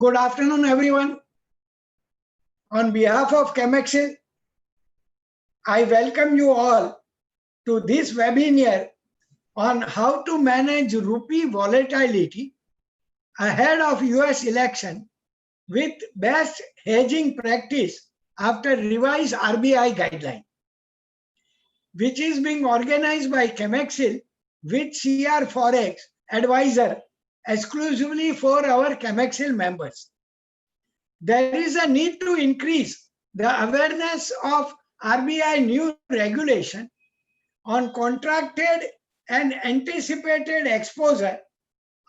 Good afternoon, everyone. On behalf of Chemexil, I welcome you all to this webinar on how to manage rupee volatility ahead of US election with best hedging practice after revised RBI guideline, which is being organized by Chemexil with CR Forex advisor exclusively for our Chemexil members. There is a need to increase the awareness of RBI new regulation on contracted and anticipated exposure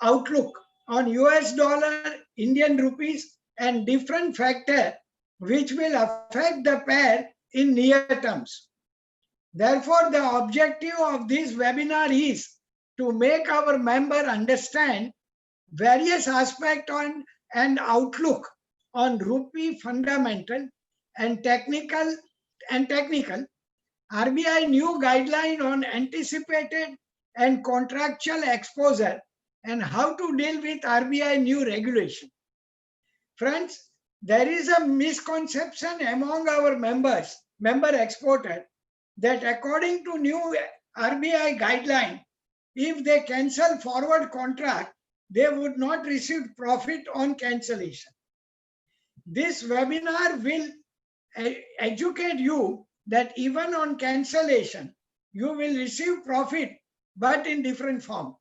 outlook on US dollar, Indian rupees, and different factors which will affect the pair in near terms. Therefore, the objective of this webinar is to make our member understand various aspects on and outlook on rupee fundamental and technical RBI new guideline on anticipated and contractual exposure and how to deal with RBI new regulation. Friends, there is a misconception among our member exporters, that according to new RBI guideline, if they cancel forward contract, they would not receive profit on cancellation. This webinar will educate you that even on cancellation, you will receive profit, but in different form.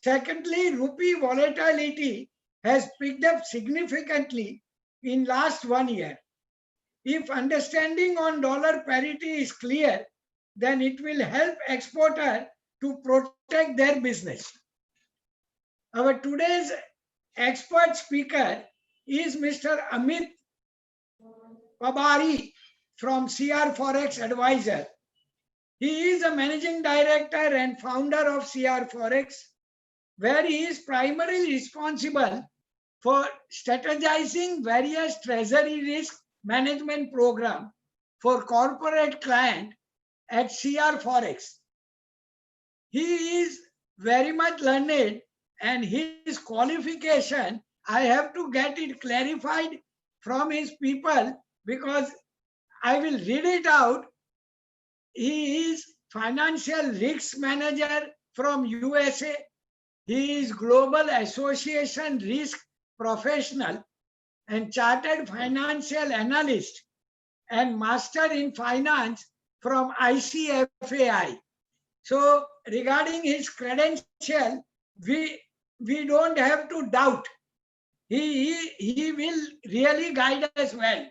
Secondly, rupee volatility has picked up significantly in last 1 year. If understanding on dollar parity is clear, then it will help exporter to protect their business. Our today's expert speaker is Mr. Amit Pabari from CR Forex Advisor. He is a managing director and founder of CR Forex, where he is primarily responsible for strategizing various treasury risk management program for corporate client at CR Forex. He is very much learned, and his qualification, I have to get it clarified from his people, because I will read it out. He is financial risk manager from USA. He is global association risk professional and chartered financial analyst and master in finance from ICFAI. So regarding his credential, we don't have to doubt. He will really guide us well.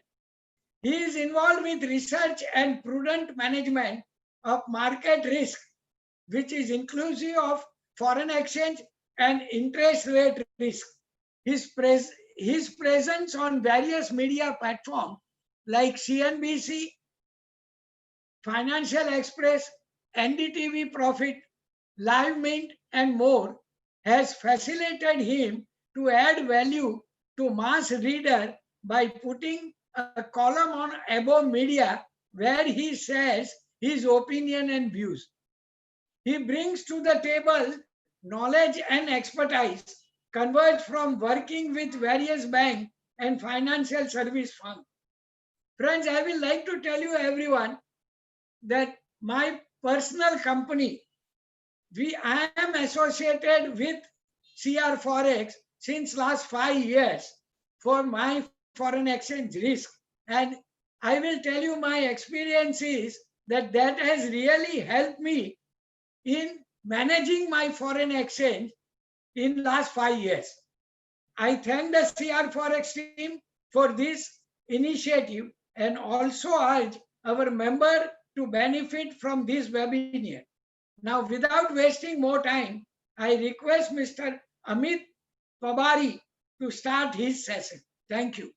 He is involved with research and prudent management of market risk, which is inclusive of foreign exchange and interest rate risk. His presence on various media platforms like CNBC, Financial Express, NDTV Profit, Live Mint, and more has facilitated him to add value to mass reader by putting a column on above media where he shares his opinion and views. He brings to the table knowledge and expertise converged from working with various banks and financial service firms. Friends, I will like to tell you everyone that my personal company, I am associated with CR Forex since last 5 years for my foreign exchange risk. And I will tell you my experience is that has really helped me in managing my foreign exchange in last 5 years. I thank the CR Forex team for this initiative and also urge our member to benefit from this webinar. Now, without wasting more time, I request Mr. Amit Pabari to start his session. Thank you.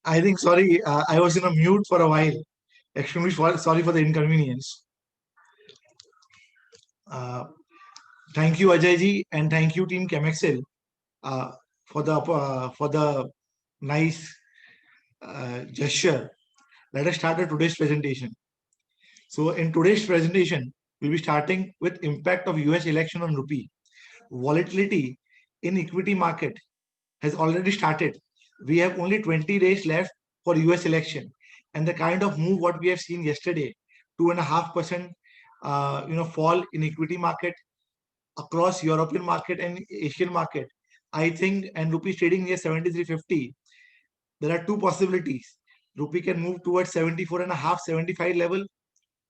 I think, sorry, I was in a mute for a while. Extremely sorry for the inconvenience. Uh, Thank you, Ajay ji, and thank you, Team Chemexcel, uh, for the nice gesture. Let us start today's presentation. So, in today's presentation, we'll be starting with impact of US election on rupee. Volatility in equity market has already started. We have only 20 days left for US election, and the kind of move what we have seen yesterday, 2.5% fall in equity market across European market and Asian market. I think, and rupee is trading near 73.50. There are two possibilities. Rupee can move towards 74.5, 75 level,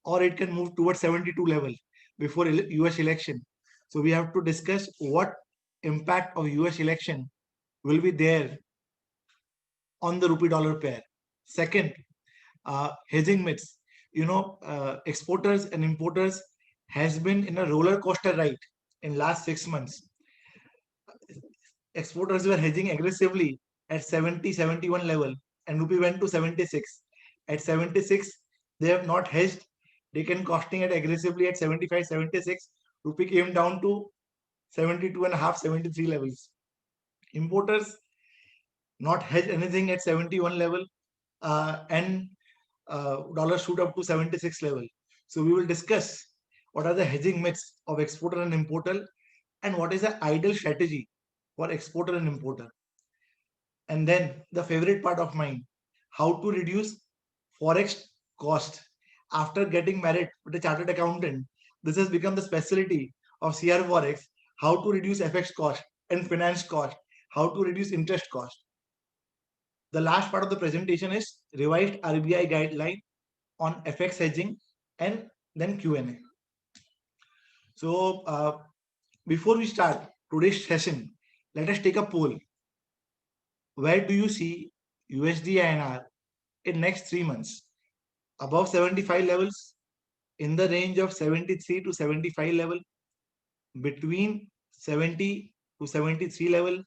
or it can move towards 72 level before US election. So we have to discuss what impact of US election will be there on the rupee dollar pair. Second, hedging myths. Exporters and importers has been in a roller coaster ride in last 6 months. Exporters were hedging aggressively at 70, 71 level, and rupee went to 76. At 76, they have not hedged. They can costing it aggressively at 75, 76. Rupee came down to 72.5, 73 levels. Importers not hedge anything at 71 level, and dollar shoot up to 76 level. So we will discuss what are the hedging myths of exporter and importer, and what is the ideal strategy for exporter and importer. And then the favorite part of mine, how to reduce forex cost. After getting married with a chartered accountant, this has become the specialty of CR Forex, how to reduce FX cost and finance cost, how to reduce interest cost. The last part of the presentation is revised RBI guideline on FX hedging, and then Q&A. So before we start today's session, let us take a poll. Where do you see USD INR in next 3 months? Above 75 levels, in the range of 73 to 75 level, between 70 to 73 level,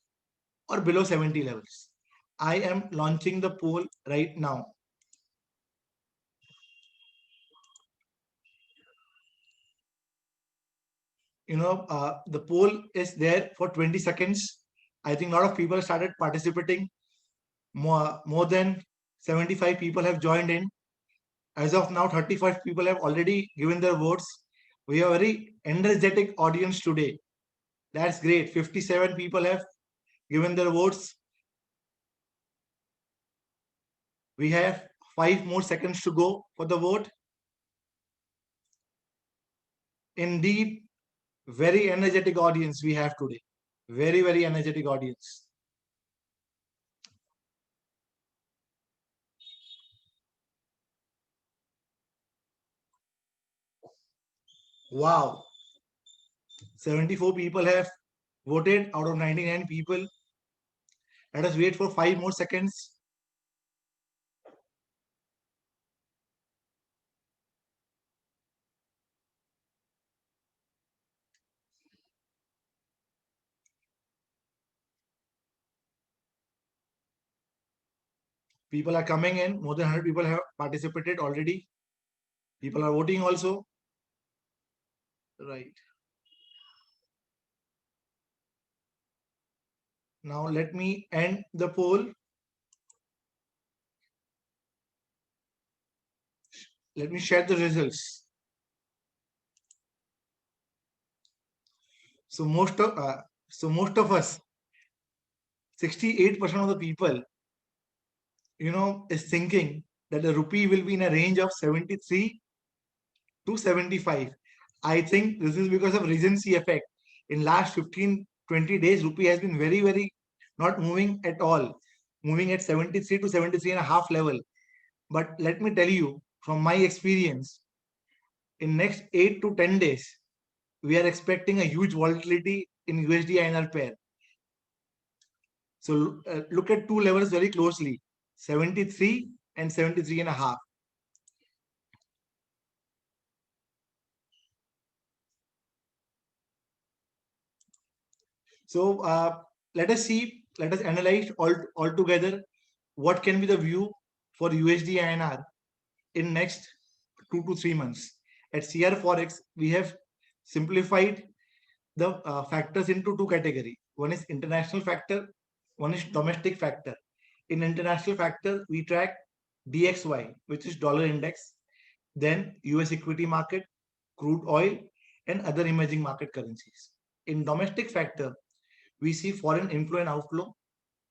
or below 70 levels? I am launching the poll right now. The poll is there for 20 seconds. I think a lot of people started participating. More than 75 people have joined in. As of now, 35 people have already given their votes. We have a very energetic audience today. That's great. 57 people have given their votes. We have 5 more seconds to go for the vote. Indeed, very energetic audience we have today. Very, very energetic audience. Wow. 74 people have voted out of 99 people. Let us wait for 5 more seconds. People are coming in. More than 100 people have participated already. People are voting also. Right. Now let me end the poll. Let me share the results. So most of us, 68% of the people, is thinking that the rupee will be in a range of 73 to 75. I think this is because of recency effect. In last 15, 20 days, rupee has been very, very not moving at all, moving at 73 to 73 and a half level. But let me tell you, from my experience, in next 8 to 10 days, we are expecting a huge volatility in USD INR pair. So look at two levels very closely, 73 and 73 and a half. So let us see, let us analyze all together what can be the view for USD INR in next 2 to 3 months. At CR Forex, we have simplified the factors into two categories. One is international factor, one is domestic factor. In international factor, we track DXY, which is dollar index, then US equity market, crude oil, and other emerging market currencies. In domestic factor, we see foreign inflow and outflow,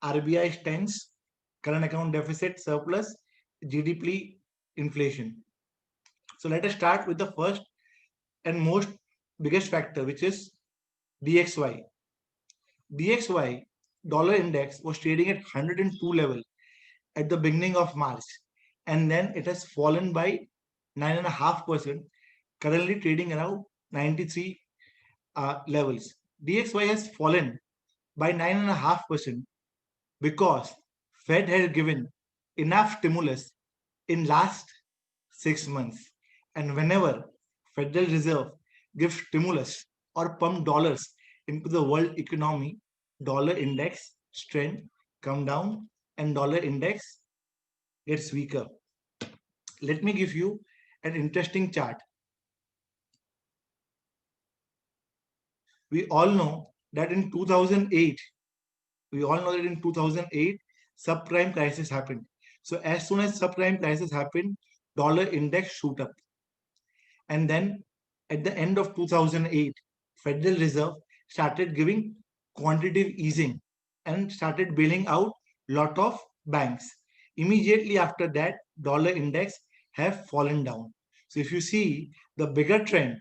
RBI stance, current account deficit, surplus, GDP, inflation. So let us start with the first and most biggest factor, which is DXY. DXY dollar index was trading at 102 level at the beginning of March, and then it has fallen by 9.5%, currently trading around 93 levels. DXY has fallen by 9.5% because Fed had given enough stimulus in last 6 months. And whenever Federal Reserve gives stimulus or pump dollars into the world economy, dollar index strength come down and dollar index gets weaker. Let me give you an interesting chart. We all know that in 2008, subprime crisis happened. So as soon as subprime crisis happened, dollar index shoot up. And then at the end of 2008, Federal Reserve started giving quantitative easing and started bailing out lot of banks. Immediately after that, dollar index have fallen down. So if you see the bigger trend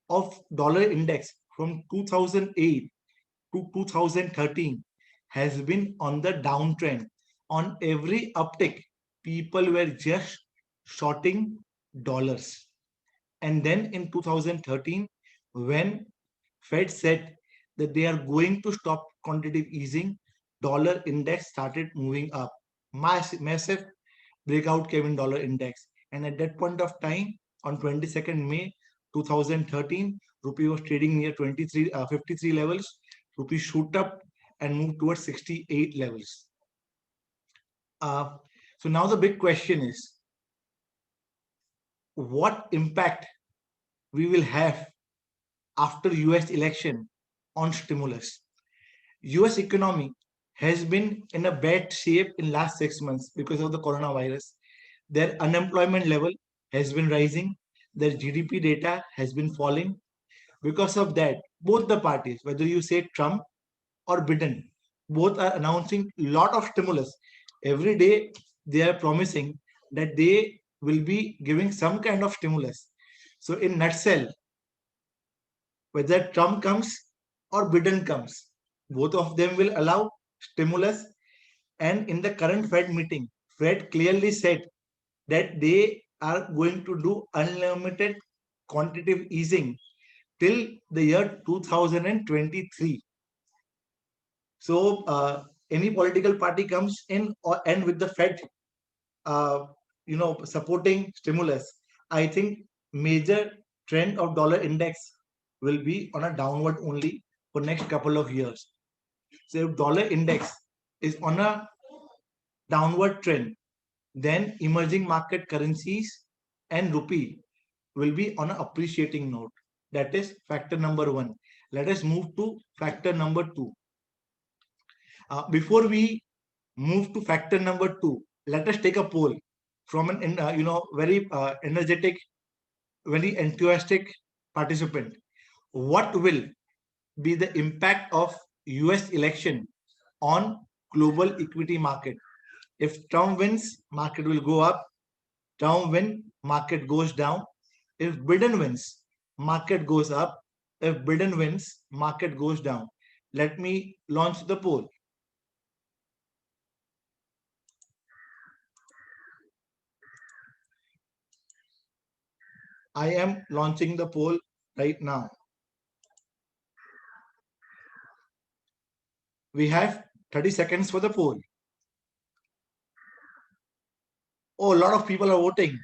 of dollar index from 2008 to 2013 has been on the downtrend. On every uptick, people were just shorting dollars. And then in 2013, when Fed said that they are going to stop quantitative easing, dollar index started moving up. Massive breakout came in dollar index. And at that point of time, on 22nd May 2013, rupee was trading near 53 levels. Rupee shoot up and moved towards 68 levels. So now the big question is, what impact we will have after US election on stimulus? US economy has been in a bad shape in last 6 months because of the coronavirus. Their unemployment level has been rising. Their GDP data has been falling. Because of that, both the parties, whether you say Trump or Biden, both are announcing a lot of stimulus. Every day they are promising that they will be giving some kind of stimulus. So in nutshell, whether Trump comes or Biden comes, both of them will allow stimulus. And in the current Fed meeting, Fed clearly said that they are going to do unlimited quantitative easing till the year 2023. So any political party comes in or end with the Fed, supporting stimulus, I think major trend of dollar index will be on a downward only for next couple of years. So if dollar index is on a downward trend, then emerging market currencies and rupee will be on an appreciating note. That is factor number one. Let us move to factor number two. Before we move to factor number two, let us take a poll from an very energetic, very enthusiastic participant. What will be the impact of US election on global equity market? If Trump wins, market will go up. Trump win, market goes down. If Biden wins, market goes up. If Biden wins, market goes down. Let me launch the poll. I am launching the poll right now. We have 30 seconds for the poll. Oh, a lot of people are voting.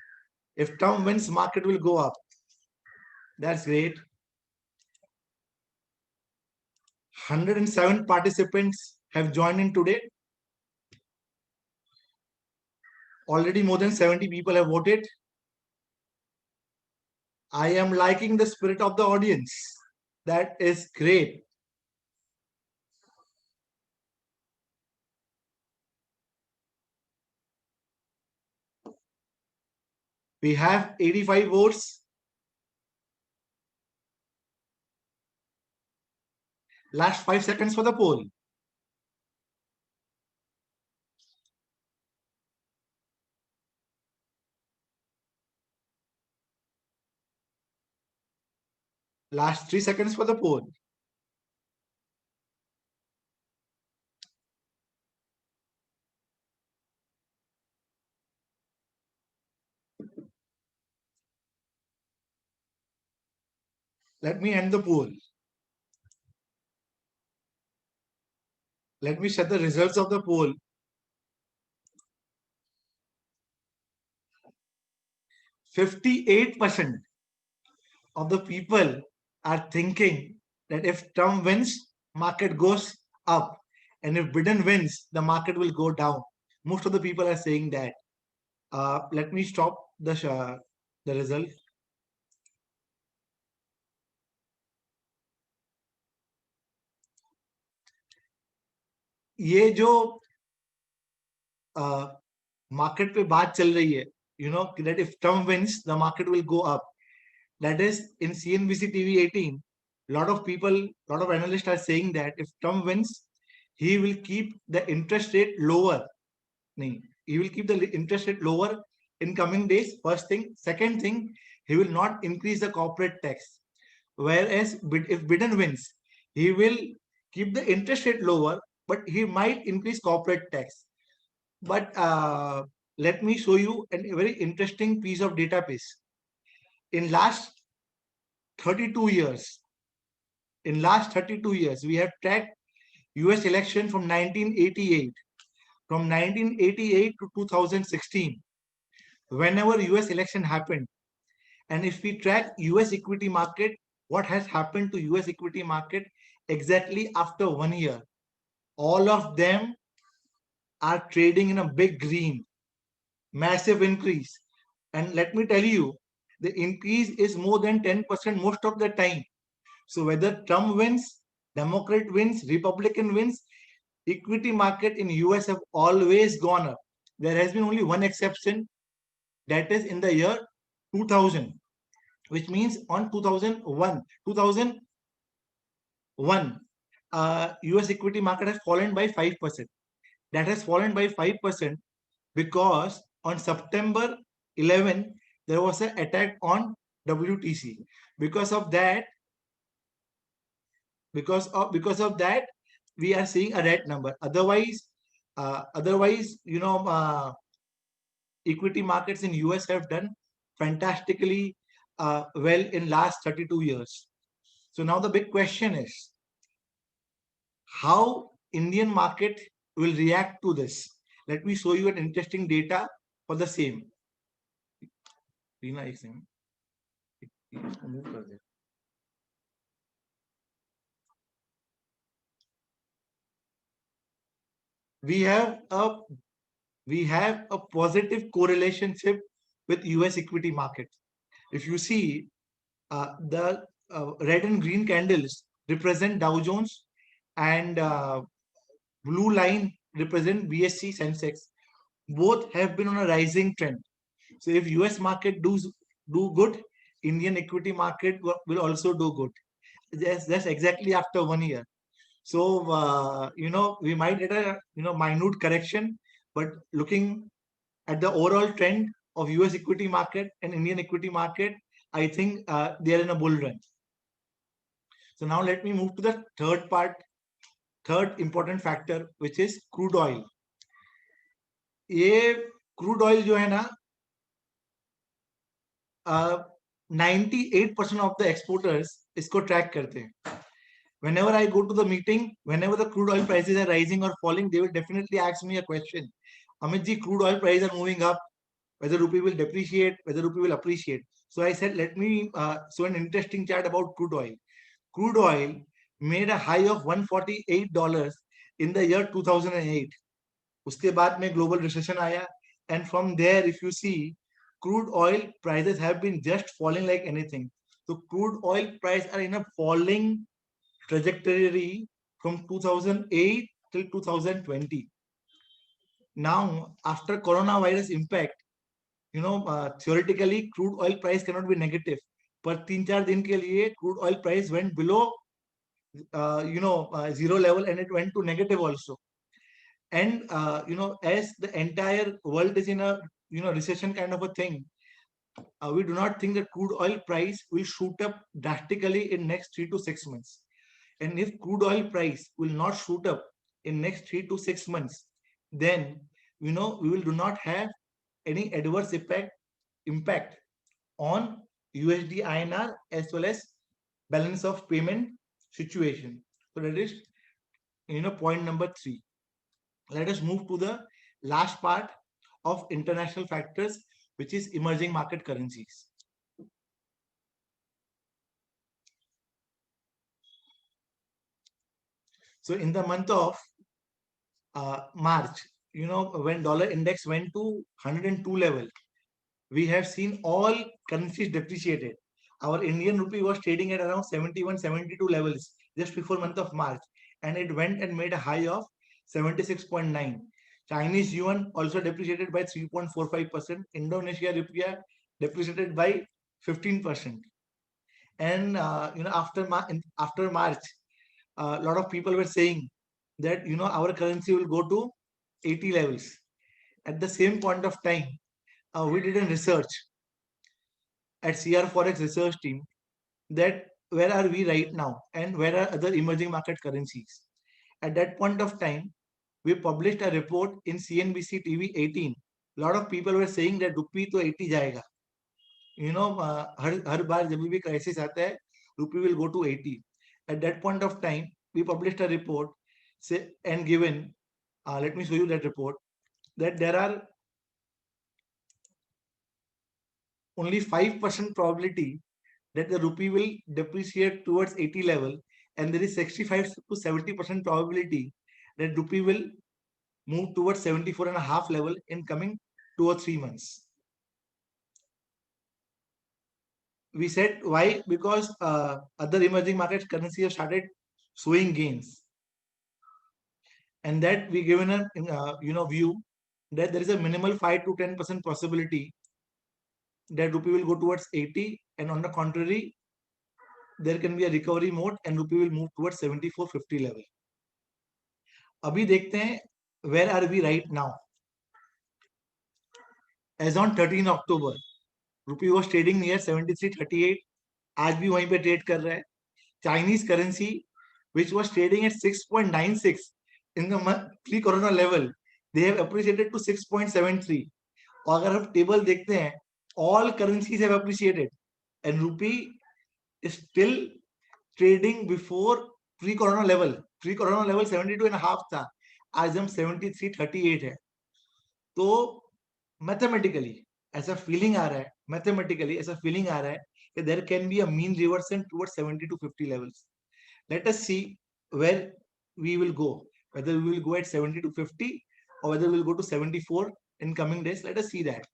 If Trump wins, market will go up. That's great. 107 participants have joined in today. Already more than 70 people have voted. I am liking the spirit of the audience. That is great. We have 85 votes. Last 5 seconds for the poll. Last 3 seconds for the poll. Let me end the poll. Let me share the results of the poll. 58% of the people are thinking that if Trump wins, market goes up. And if Biden wins, the market will go down. Most of the people are saying that. Let me stop the result. ये जो market पे बात चल रही है, you know, that if Trump wins, the market will go up. That is in CNBC TV 18. Lot of people, lot of analysts are saying that if Trump wins, he will keep the interest rate lower. He will keep the interest rate lower in coming days. First thing. Second thing, he will not increase the corporate tax. Whereas if Biden wins, he will keep the interest rate lower, but he might increase corporate tax. But let me show you a very interesting piece of database. In last 32 years, we have tracked US election from 1988. From 1988 to 2016, whenever US election happened, and if we track US equity market, what has happened to US equity market exactly after 1 year? All of them are trading in a big green, massive increase. And let me tell you, the increase is more than 10% most of the time. So whether Trump wins, Democrat wins, Republican wins, equity market in US have always gone up. There has been only one exception, that is in the year 2000, which means on 2001, US equity market has fallen by 5%. That has fallen by 5% because on September 11, there was an attack on WTC. Because of that, we are seeing a red number. Otherwise, you know, equity markets in US have done fantastically well in last 32 years. So now the big question is how Indian market will react to this. Let me show you an interesting data for the same. We have a positive correlationship with US equity market. If you see the red and green candles represent Dow Jones and blue line represent BSE Sensex. Both have been on a rising trend. So if US market do good, Indian equity market will also do good. That's exactly after 1 year. So you know, we might get a minute correction, but looking at the overall trend of US equity market and Indian equity market, I think they are in a bull run. So now let me move to the third important factor, which is crude oil. ये crude oil जो है ना 98% of the exporters इसको track करते हैं. Whenever I go to the meeting, whenever the crude oil prices are rising or falling, they will definitely ask me a question. Amit ji, crude oil prices are moving up, whether rupee will depreciate, whether rupee will appreciate. So I said, let me show an interesting chart about crude oil. Crude oil, made a high of $148 in the year 2008. उसके बाद में global recession आया, and from there, if you see, crude oil prices have been just falling like anything. So crude oil price are in a falling trajectory from 2008 till 2020. Now, after coronavirus impact, theoretically crude oil price cannot be negative, पर 3-4 दिन के लिए crude oil price went below zero level, and it went to negative also. And as the entire world is in a recession kind of a thing, we do not think that crude oil price will shoot up drastically in next 3 to 6 months. And if crude oil price will not shoot up in next 3 to 6 months, then we will do not have any adverse impact on USD INR as well as balance of payment situation. So that is point number 3. Let us move to the last part of international factors, which is emerging market currencies. So in the month of March, when dollar index went to 102 level, we have seen all currencies depreciated. Our Indian rupee was trading at around 71, 72 levels just before month of March, and it went and made a high of 76.9. Chinese yuan also depreciated by 3.45%. Indonesia rupiah depreciated by 15%. And after March, a lot of people were saying that our currency will go to 80 levels. At the same point of time, we did a research at CR Forex research team that where are we right now and where are other emerging market currencies. At that point of time, we published a report in CNBC TV 18. A lot of people were saying that rupee to 80 जाएगा. हर बार जब भी crisis आता है, rupee will go to 80. At that point of time, we published a report and given, let me show you that report, that there are only 5% probability that the rupee will depreciate towards 80 level, and there is 65 to 70% probability that rupee will move towards 74.5 level in coming 2 or 3 months. We said why? Because other emerging markets currency have started showing gains, and that we given a view that there is a minimal 5 to 10% possibility that rupee will go towards 80, and on the contrary, there can be a recovery mode and rupee will move towards 74.50 level. अभी देखते हैं where are we right now. As on 13 October, rupee was trading near 73.38. आज भी वहीं पे trade कर रहा है. Chinese currency, which was trading at 6.96 in the pre-corona level, they have appreciated to 6.73. और अगर हम टेबल देखते हैं, all currencies have appreciated, and rupee is still trading before pre-corona level. Pre-corona level 72.5 था, आज हम 73.38 है. तो mathematically ऐसा feeling आ रहा है, mathematically ऐसा feeling आ रहा है that there can be a mean reversion towards 70 to 50 levels. Let us see where we will go, whether we will go at 70 to 50 or whether we will go to 74 in coming days. Let us see that.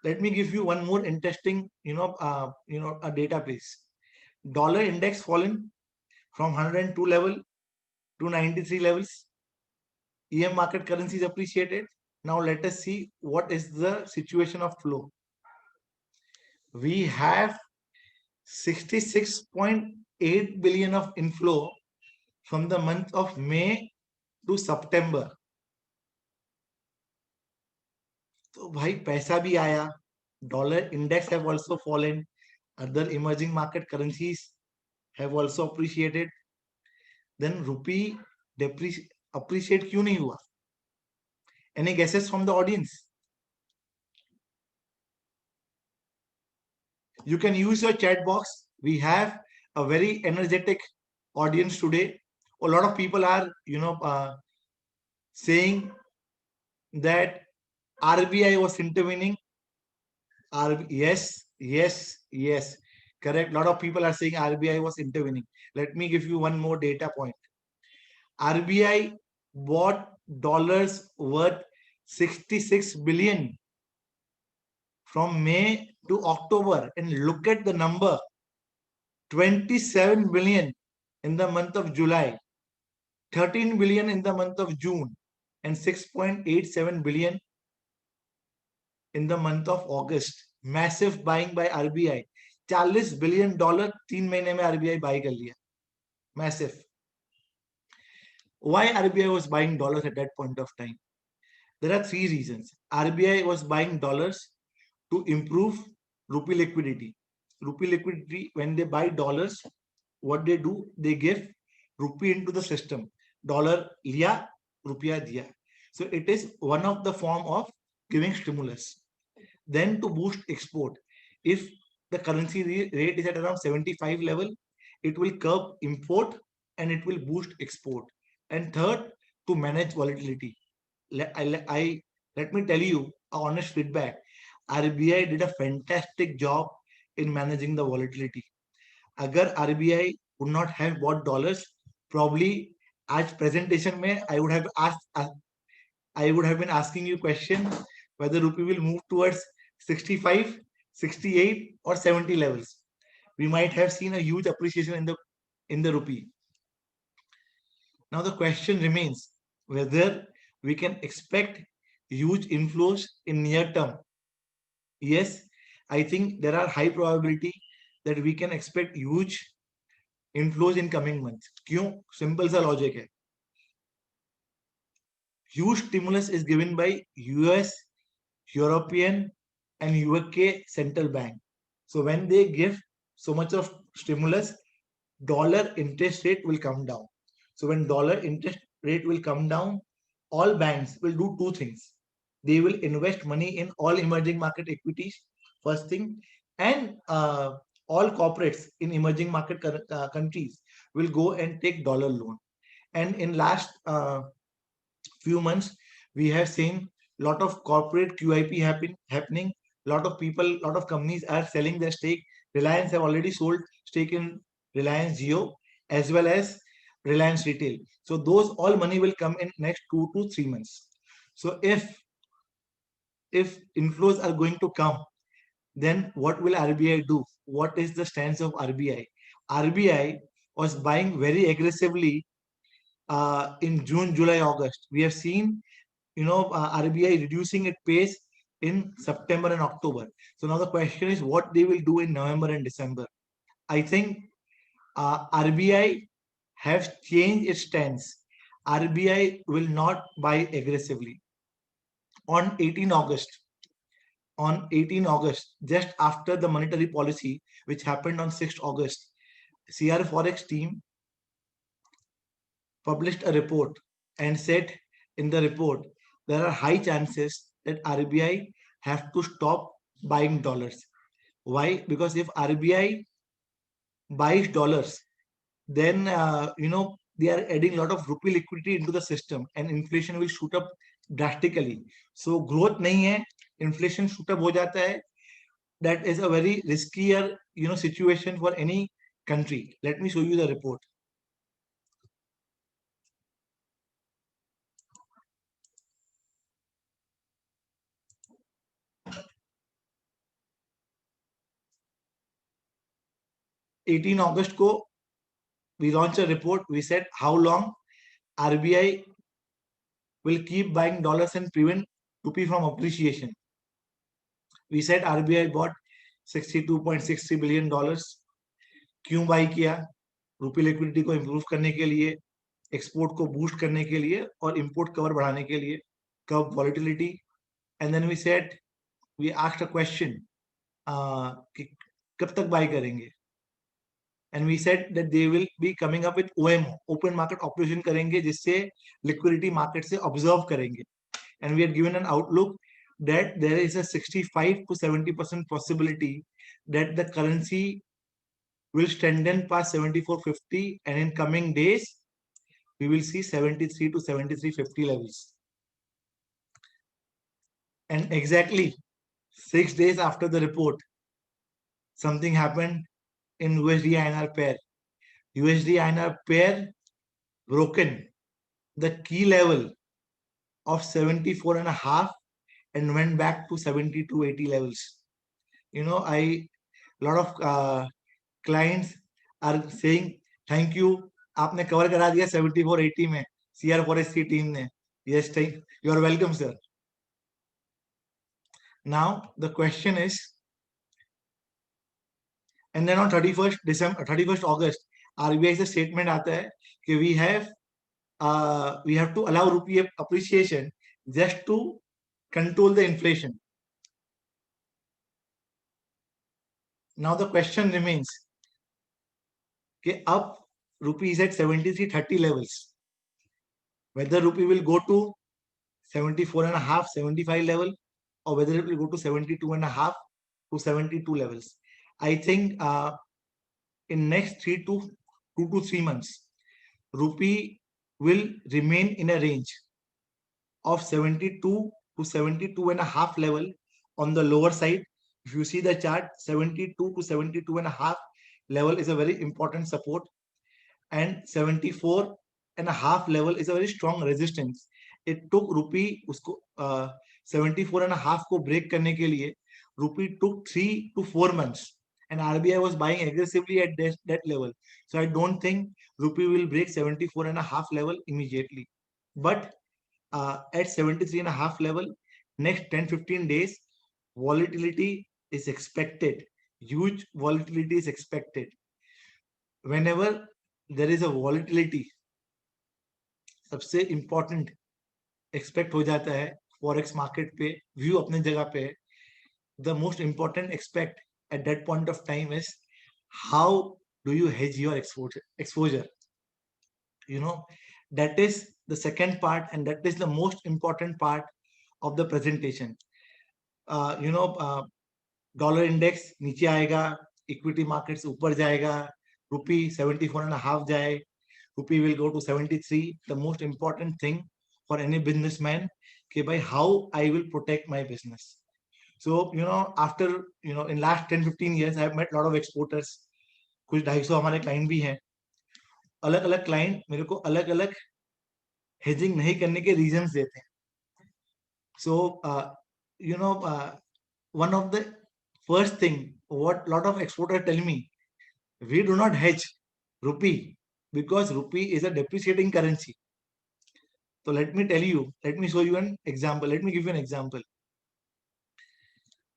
Let me give you one more interesting, a data please. Dollar index fallen from 102 level to 93 levels. EM market currencies appreciated. Now let us see what is the situation of flow. We have 66.8 billion of inflow from the month of May to September. तो भाई पैसा भी आया, dollar index have also fallen, other emerging market currencies have also appreciated. Then rupee appreciate क्यों नहीं हुआ? Any guesses from the audience? You can use your chat box. We have a very energetic audience today. A lot of people are, saying that RBI was intervening. Yes. Correct. A lot of people are saying RBI was intervening. Let me give you one more data point. RBI bought dollars worth 66 billion from May to October. And look at the number, 27 billion in the month of July, 13 billion in the month of June, and 6.87 billion in the month of August. Massive buying by RBI. $40 billion 3 महीने में RBI buy कर लिया. Massive. Why RBI was buying dollars at that point of time? There are three reasons. RBI was buying dollars to improve rupee liquidity. Rupee liquidity, when they buy dollars, what they do, they give rupee into the system. Dollar liya, rupiya diya. So it is one of the form of giving stimulus. Then to boost export, if the currency rate is at around 75 level, it will curb import and it will boost export. And third, to manage volatility. Let me tell you a honest feedback. RBI did a fantastic job in managing the volatility. Agar RBI would not have bought dollars, probably आज presentation में I would have been asking you question whether rupee will move towards 65, 68 or 70 levels. We might have seen a huge appreciation in the rupee. Now the question remains whether we can expect huge inflows in near term. Yes, I think there are high probability that we can expect huge inflows in coming months. क्यों? Simple सा logic है. Huge stimulus is given by US, European and UK central bank. So when they give so much of stimulus, dollar interest rate will come down. So when dollar interest rate will come down, all banks will do two things. They will invest money in all emerging market equities, first thing, and all corporates in emerging market countries will go and take dollar loan. And in last few months, we have seen a lot of corporate QIP happening. Lot of people, lot of companies are selling their stake. Reliance have already sold stake in Reliance Jio as well as Reliance Retail. So those all money will come in next 2 to 3 months. So if inflows are going to come, then what will RBI do? What is the stance of RBI? RBI was buying very aggressively in June, July, August. We have seen, RBI reducing its pace in September and October. So now the question is what they will do in November and December. I think RBI has changed its stance. RBI will not buy aggressively. On 18 August, just after the monetary policy, which happened on 6th August, CR Forex team published a report and said in the report, there are high chances that RBI have to stop buying dollars. Why? Because if RBI buys dollars, then, they are adding a lot of rupee liquidity into the system and inflation will shoot up drastically. So growth nahi hai, inflation shoot up ho jata hai. That is a very riskier, situation for any country. Let me show you the report. August 18 को we launched a report. We said how long RBI will keep buying dollars and prevent rupee from appreciation. We said RBI bought $62.63 billion. क्यों by किया? रूपी liquidity को improve करने के लिए, export को boost करने के लिए और इंपोर्ट कवर बढ़ाने के लिए, curve volatility. And then we said, we asked a question कि कब तक बाय करेंगे. And we said that they will be coming up with OMO, open market operation करेंगे, जिससे liquidity market से observe करेंगे. And we had given an outlook that there is a 65 to 70% possibility that the currency will strengthen past 74.50, and in coming days we will see 73 to 73.50 levels. And exactly 6 days after the report, something happened in USD INR pair. USD INR pair broken the key level of 74.5 and went back to 72.80 levels. You know, a lot of clients are saying thank you, आपने cover करा दिया 74.80 में CR4S की team ने. Yes, you are welcome, sir. Now the question is, and then on 31st August, RBI से statement आता है कि we have to allow rupee appreciation just to control the inflation. Now the question remains कि अब rupee is at 73.30 levels. Whether rupee will go to 74.5, 75 level, or whether it will go to 72.5 to 72 levels. I think in next 2 to 3 months, rupee will remain in a range of 72 to 72.5 level on the lower side. If you see the chart, 72 to 72.5 level is a very important support, and 74.5 level is a very strong resistance. It took rupee उसको 74.5 को break करने के लिए rupee took 3 to 4 months, and RBI was buying aggressively at that level. So I don't think rupee will break 74.5 level immediately. But at 73.5 level, next 10-15 days, volatility is expected. Huge volatility is expected. Whenever there is a volatility, सबसे important expect हो जाता है forex market पे, view अपने जगह पे है. The most important expect at that point of time is how do you hedge your exposure. You know, that is the second part, and that is the most important part of the presentation. Dollar index नीचे आएगा, equity markets ऊपर जाएगा, rupee 74.5 जाए, rupee will go to 73. The most important thing for any businessman कि भाई how I will protect my business. So after in last 10-15 years I have met a lot of exporters. कुछ 250 हमारे client भी हैं. अलग अलग client मेरे को अलग अलग hedging नहीं करने के reasons देते हैं. So one of the first thing what lot of exporters tell me, we do not hedge rupee because rupee is a depreciating currency. So let me show you an example. Let me give you an example.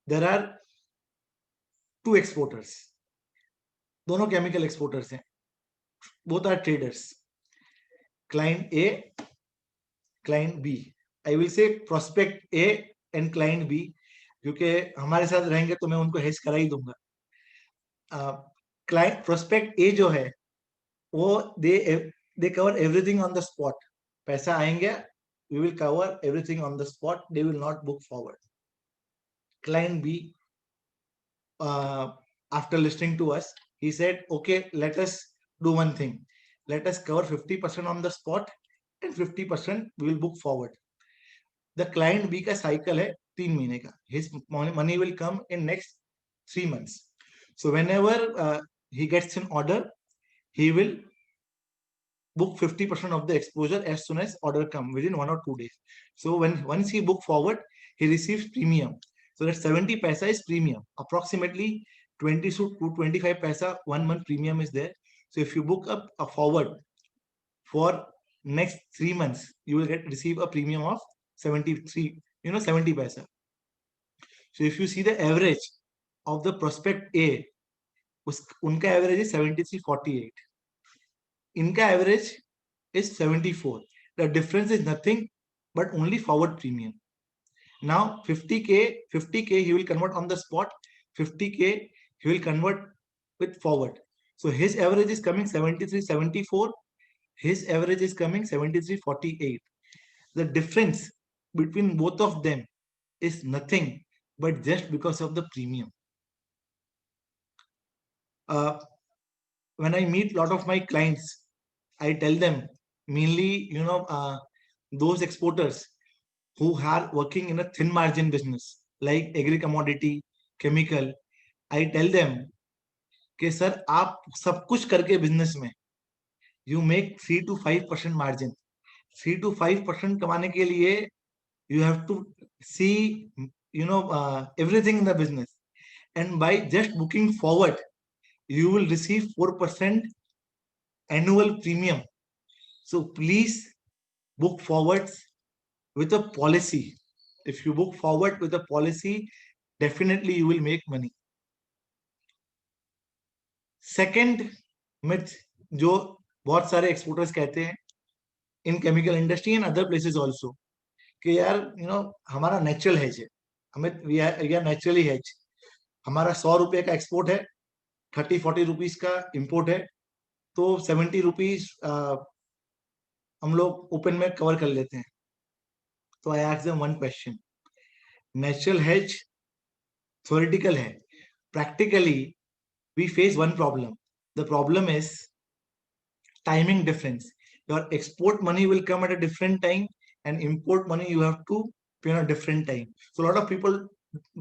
There are two exporters, दोनों chemical exporters हैं, both are traders. Client A, client B. I will say prospect A and client B, क्योंकि हमारे साथ रहेंगे तो मैं उनको hedge करा ही दूंगा. Client prospect A जो है वो they cover everything on the spot. पैसा आएंगे, we will cover everything on the spot. They will not book forward. Client B, after listening to us, he said, okay, let us do one thing. Let us cover 50% on the spot and 50% we will book forward. The client B का cycle है 3 महीने का. His money will come in next 3 months. So whenever he gets an order, he will book 50% of the exposure as soon as order come within 1 or 2 days. So once he book forward, he receives premium. So that 70 paisa is premium. Approximately 20 to 25 paisa 1 month premium is there. So if you book up a forward for next 3 months, you will receive a premium of 70 paisa. So if you see the average of the prospect A, unka average is 73.48. Inka average is 74. The difference is nothing but only forward premium. Now 50k he will convert on the spot, 50k he will convert with forward. So his average is coming 73.74. His average is coming 73.48. The difference between both of them is nothing but just because of the premium. When I meet a lot of my clients, I tell them mainly, those exporters who are working in a thin margin business like agri commodity, chemical, I tell them कि sir आप सब कुछ करके business में you make 3 to 5% margin. 3 to 5% कमाने के लिए you have to see everything in the business, and by just booking forward you will receive 4% annual premium. So please book forwards with a policy. If you book forward with a policy, definitely you will make money. Second myth जो बहुत सारे exporters कहते हैं इन chemical industry and other places also, कि यार हमारा natural hedge है, हमें वी आर नेचुरली हेज. हमारा 100 रुपए का एक्सपोर्ट है, 30-40 रुपीज का इंपोर्ट है, तो 70 रुपीज हम लोग ओपन में कवर कर लेते हैं. तो I ask them one question, natural hedge theoretical है, practically we face one problem. The problem is timing difference. Your export money will come at a different time, and import money you have to pay on a different time. So a lot of people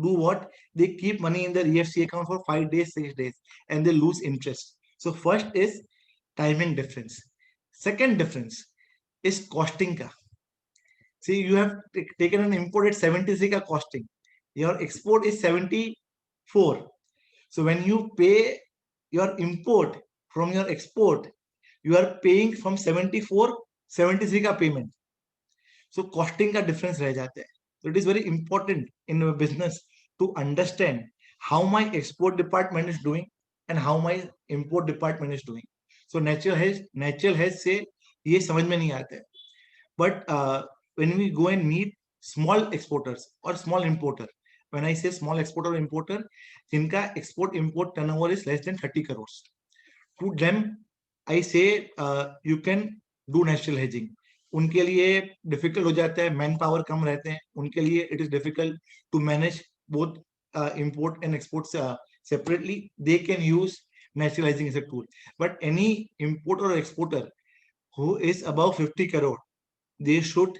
do what? They keep money in their EFC account for 5 days, 6 days, and they lose interest. So first is timing difference. Second difference is costing ka. See, you have taken an import at 73 ka costing. Your export is 74. So when you pay your import from your export, you are paying from 74, 73 का payment. So costing का difference रह जाता है. So it is very important in a business to understand how my export department is doing and how my import department is doing. So natural hedge से ये समझ में नहीं आता है. But when we go and meet small exporters or small importer, when I say small exporter or importer, जिनका export import turnover is less than 30 crores, to them I say you can do natural hedging. उनके लिए difficult हो जाता है, man power कम रहते हैं, उनके लिए it is difficult to manage both import and export separately. They can use natural hedging as a tool. But any importer or exporter who is above 50 crore, they should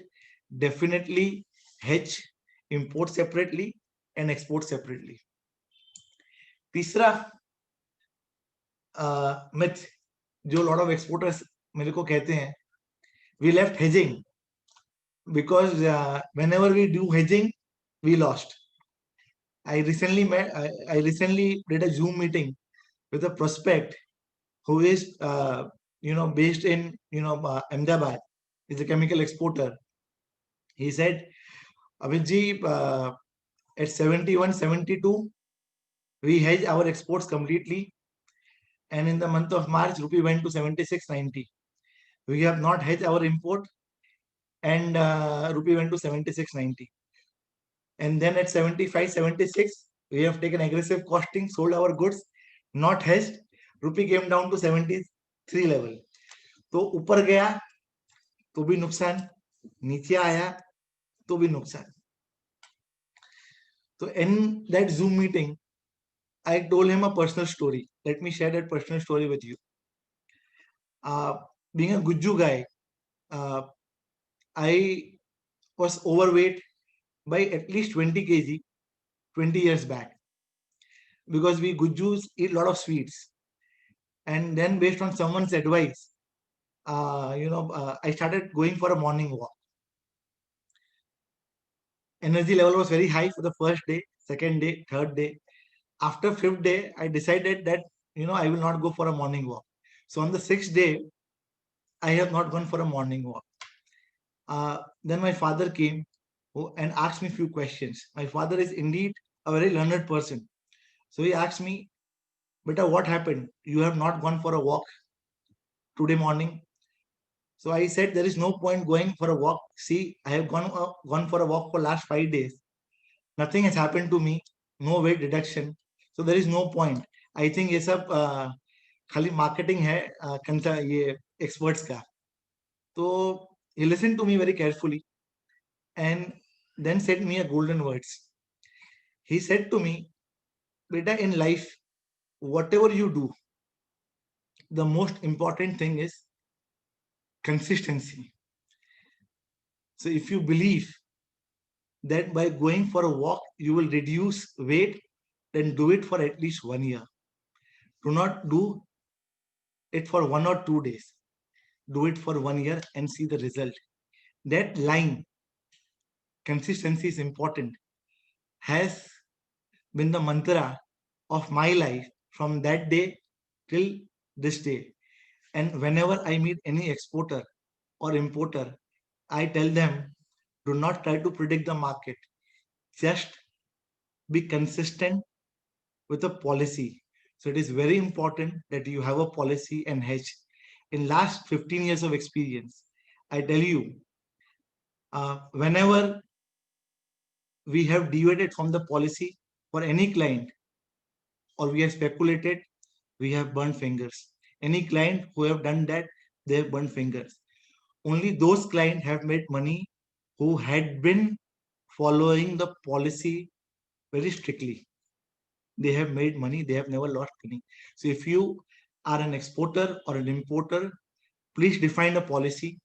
definitely hedge import separately and export separately. तीसरा myth जो lot of exporters मेरे को कहते हैं, we left hedging because whenever we do hedging we lost. I recently did a Zoom meeting with a prospect who is based in Ahmedabad, is a chemical exporter. He said, Abhijit, at 71, 72, we hedge our exports completely. And in the month of March, rupee went to 76.90. We have not hedged our import, and rupee went to 76.90. And then at 75, 76, we have taken aggressive costing, sold our goods, not hedged. Rupee came down to 73 level. तो ऊपर गया तो भी नुकसान, नीचे आया तो भी नुकसान. So in that Zoom meeting, I told him a personal story. Let me share that personal story with you. Being a Gujju guy, I was overweight by at least 20 kg 20 years back, because we Gujjus eat a lot of sweets. And then based on someone's advice, I started going for a morning walk. Energy level was very high for the first day, second day, third day. After fifth day, I decided that I will not go for a morning walk. So on the sixth day, I have not gone for a morning walk. Then my father came and asked me a few questions. My father is indeed a very learned person. So he asked me, Beta, what happened? You have not gone for a walk today morning. So I said, there is no point going for a walk. See, I have gone for a walk for last 5 days. Nothing has happened to me. No weight reduction. So there is no point. I think ये सब खाली marketing है ये experts का. So he listened to me very carefully and then said me a golden words. He said to me, Beta, in life, whatever you do, the most important thing is consistency. So if you believe that by going for a walk, you will reduce weight, then do it for at least 1 year. Do not do it for 1 or 2 days. Do it for 1 year and see the result. That line, consistency is important, has been the mantra of my life from that day till this day. And whenever I meet any exporter or importer, I tell them, do not try to predict the market. Just be consistent with a policy. So it is very important that you have a policy and hedge. In last 15 years of experience, I tell you, whenever we have deviated from the policy for any client or we have speculated, we have burnt fingers. Any client who have done that, they have burnt fingers. Only those clients have made money who had been following the policy very strictly. They have made money, they have never lost money. So if you are an exporter or an importer, please define a policy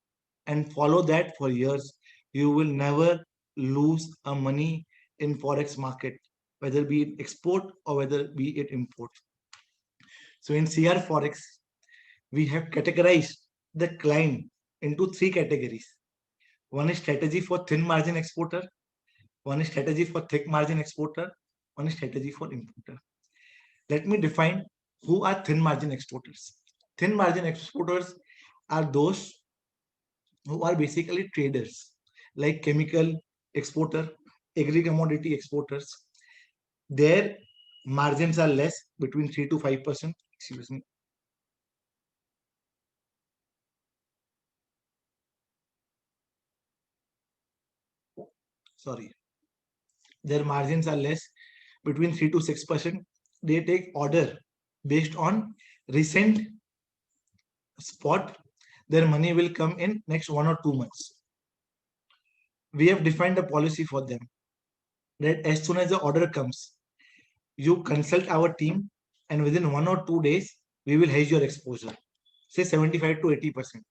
and follow that for years. You will never lose a money in forex market, whether be it export or whether be it import. So in CR Forex, we have categorized the client into 3 categories. One is strategy for thin margin exporter, one is strategy for thick margin exporter, one is strategy for importer. Let me define who are thin margin exporters. Thin margin exporters are those who are basically traders, like chemical exporter, agri commodity exporters. Their margins are less, between 3 to 5%. Excuse me. Sorry. Their margins are less, between 3 to 6%. They take order based on recent spot. Their money will come in next 1 or 2 months. We have defined a policy for them that as soon as the order comes, you consult our team, and within 1 or 2 days, we will hedge your exposure, say 75 to 80%.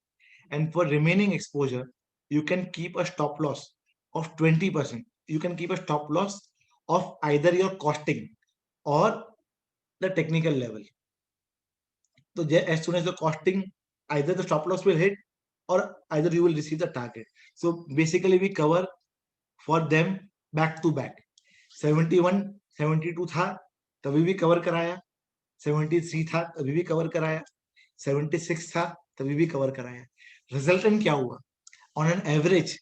And for remaining exposure, you can keep a stop loss of 20%. You can keep a stop loss of either your costing or the technical level. So as soon as the costing, either the stop loss will hit or either you will receive the target. So basically we cover for them back to back. 71, 72 था तभी भी cover कराया, 73 था तभी भी cover कराया, 76 था तभी भी कवर कराया. Resultant क्या हुआ? On an average,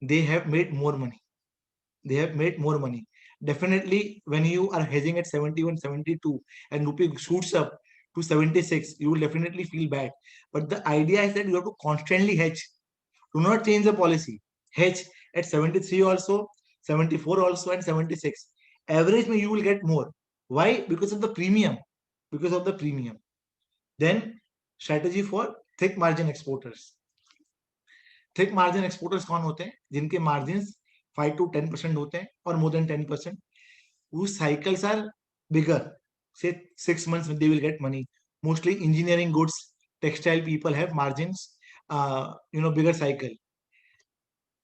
they have made more money. They have made more money. Definitely, when you are hedging at 71, 72 and rupee shoots up to 76, you will definitely feel bad. But the idea is that you have to constantly hedge. Do not change the policy. Hedge at 73 also, 74 also, and 76. Average, you will get more. Why? Because of the premium. Because of the premium. Then strategy for thick margin exporters. Thick margin exporters कौन होते हैं? जिनके margins 5 to 10% होते हैं or more than 10%. Whose cycles are bigger. Say 6 months they will get money. Mostly engineering goods, textile people have margins, bigger cycle.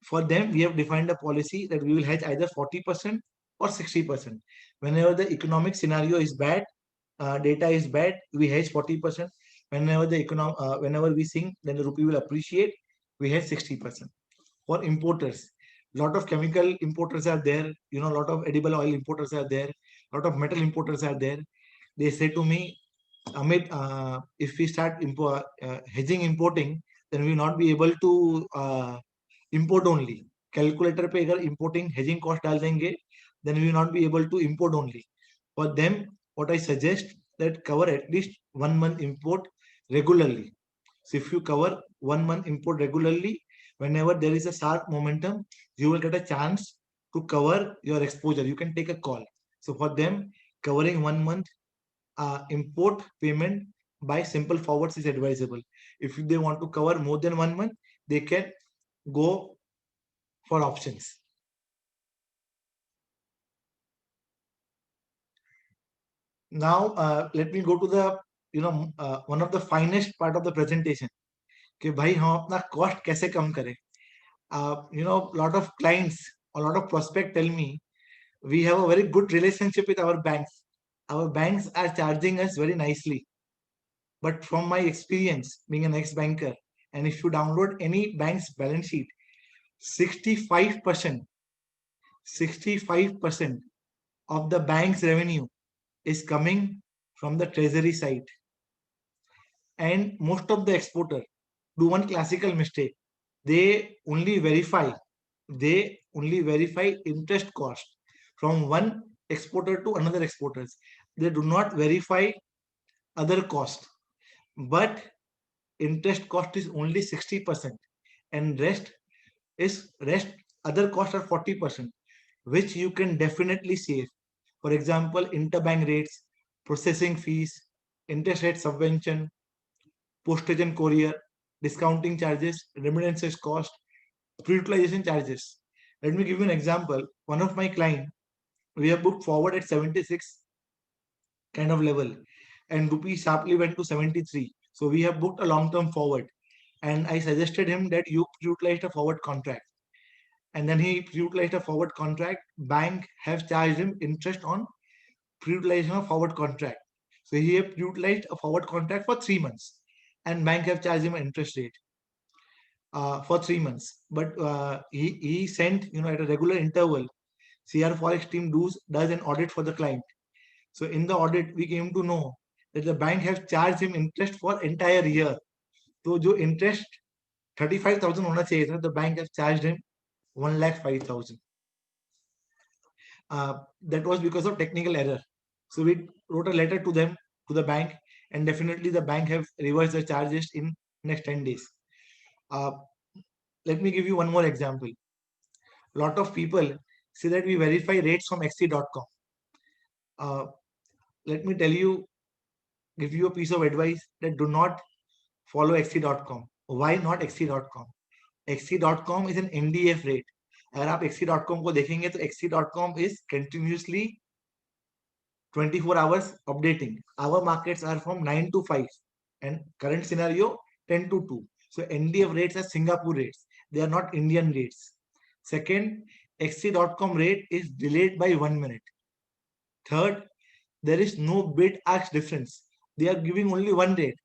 For them, we have defined a policy that we will hedge either 40% or 60%. Whenever the economic scenario is bad, data is bad, we hedge 40%. Whenever we think then the rupee will appreciate, we hedge 60%. For importers, lot of chemical importers are there, lot of edible oil importers are there, lot of metal importers are there. They say to me, Amit, if we start hedging importing, then we will not be able to import only. Calculator पे अगर importing hedging cost डाल देंगे, then we will not be able to import only. For them, what I suggest that cover at least 1 month import regularly. So if you cover 1 month import regularly, whenever there is a sharp momentum, you will get a chance to cover your exposure. You can take a call. So for them, covering 1 month import payment by simple forwards is advisable. If they want to cover more than 1 month, they can go for options. Now, let me go to the one of the finest part of the presentation. कि भाई हम अपना cost कैसे कम करें? Lot of clients, a lot of prospect tell me we have a very good relationship with our banks. our banks are charging us very nicely. But from my experience being an ex-banker, and if you download any bank's balance sheet, 65%, 65% of the bank's revenue is coming from the treasury side. And most of the exporter do one classical mistake. They only verify, interest cost from one exporter to another exporters. They do not verify other cost. But interest cost is only 60%, and rest other costs are 40%, which you can definitely save. For example, interbank rates, processing fees, interest rate subvention, postage and courier, discounting charges, remittances cost, pre-utilization charges. Let me give you an example. One of my client, we have booked forward at 76 kind of level, and rupee sharply went to 73. So we have booked a long-term forward, and I suggested him that you pre-utilized a forward contract. And then he pre-utilized a forward contract. Bank have charged him interest on pre-utilization of forward contract. So he have utilized a forward contract for 3 months, and bank have charged him an interest rate for 3 months. But he sent, at a regular interval, CR Forex team does an audit for the client. So in the audit, we came to know that the bank has charged him interest for entire year. So जो interest 35,000 होना चाहिए था, the bank has charged him 1,05,000. That was because of technical error. So we wrote a letter to them, to the bank, and definitely the bank have reversed the charges in next 10 days. Let me give you one more example. A lot of people say that we verify rates from XC.com. Let me give you a piece of advice that do not follow XC.com. Why not XC.com? XC.com is an NDF rate. अगर आप XC.com को देखेंगे तो XC.com is continuously 24 hours updating. Our markets are from 9 to 5 and current scenario 10 to 2. So NDF rates are Singapore rates. They are not Indian rates. Second, XC.com rate is delayed by 1 minute. Third, there is no bid ask difference. They are giving only one rate.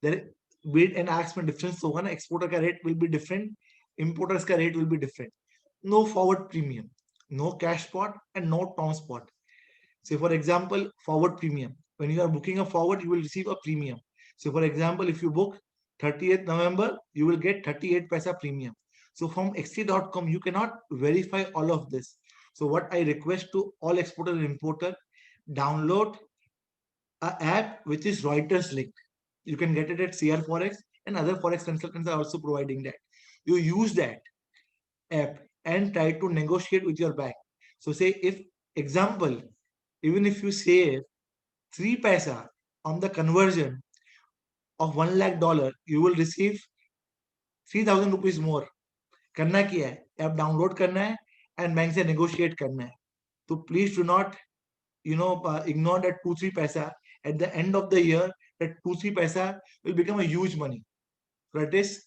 There bid and ask में difference होगा ना, exporter का rate will be different, importers का rate will be different. No forward premium, no cash spot, and no term spot. Say for example, forward premium. When you are booking a forward, you will receive a premium. So for example, if you book 30th November, you will get 38 paisa premium. So from XC.com, you cannot verify all of this. So what I request to all exporter and importer, download an app which is Reuters linked. You can get it at CR Forex, and other Forex consultants are also providing that. You use that app and try to negotiate with your bank. So say if example, even if you save 3 paisa on the conversion of $1 lakh, you will receive 3,000 rupees more. करना क्या है, app download करना है and bank से negotiate करना है. So please do not ignore that 2-3 paisa. At the end of the year, that 2-3 paisa will become a huge money. So that is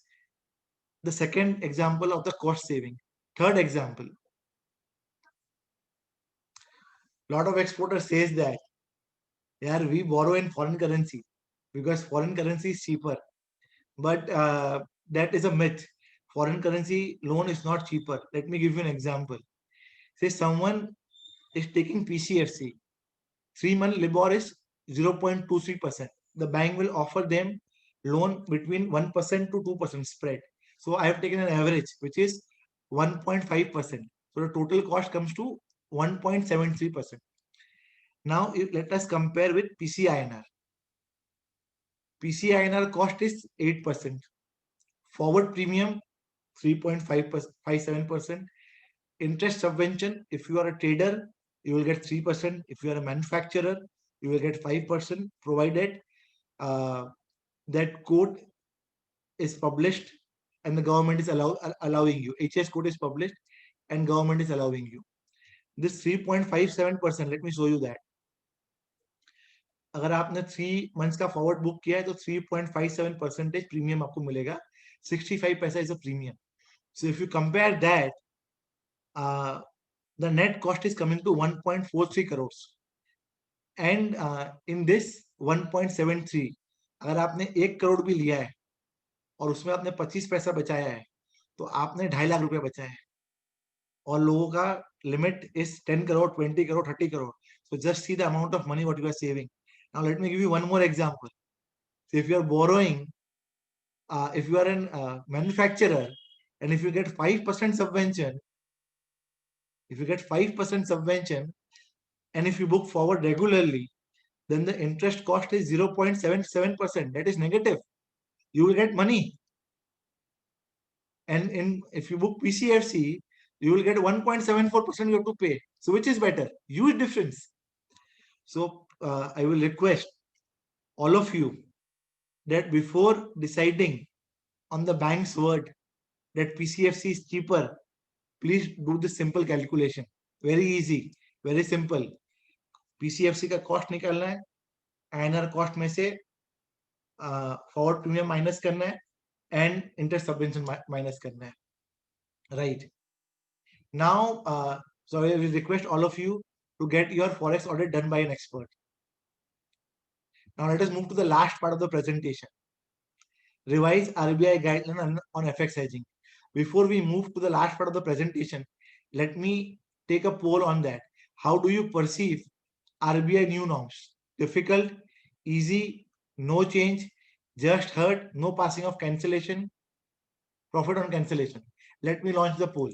the second example of the cost saving. Third example, lot of exporters says that we borrow in foreign currency because foreign currency is cheaper. But that is a myth. Foreign currency loan is not cheaper. Let me give you an example. Say someone is taking PCFC. 3-month LIBOR is 0.23%. The bank will offer them loan between 1% to 2% spread. So I have taken an average, which is 1.5%. So the total cost comes to 1.73%. Now let us compare with PCINR. PCINR cost is 8%. Forward premium 3.57%. Interest subvention, if you are a trader, you will get 3%. If you are a manufacturer, you will get 5%, provided that code is published and the government is allowing you. HS code is published and government is allowing you. This 3.57%, let me show you that. अगर आपने 3 months का forward book किया है तो 3.57% premium आपको मिलेगा. 65 paisa is a premium. So if you compare that, the net cost is coming to 1.43 crores. And in this 1.73 अगर आपने 1 करोड़ भी लिया है और उसमें आपने 25 पैसा बचाया है तो आपने 2.5 लाख रुपए बचाए हैं, और लोगों का limit is 10 crore, 20 crore, 30 crore. So just see the amount of money what you are saving. Now let me give you one more example. So if you are borrowing, if you are an manufacturer, and if you get 5% subvention, if you get 5% subvention, and if you book forward regularly, then the interest cost is 0.77%. That is negative. You will get money. And if you book PCFC, you will get 1.74% you have to pay. So which is better? Huge difference. So I will request all of you that before deciding on the bank's word that PCFC is cheaper, please do this simple calculation. Very easy, very simple. PCFC का cost निकालना है, INR cost में से forward premium minus करना है and interest subvention minus करना है. Right. Now, so I will request all of you to get your forex audit done by an expert. Now let us move to the last part of the presentation. Revise RBI guideline on FX hedging. Before we move to the last part of the presentation, let me take a poll on that. How do you perceive RBI new norms? Difficult, easy, no change, just heard, no passing of cancellation, profit on cancellation. Let me launch the poll.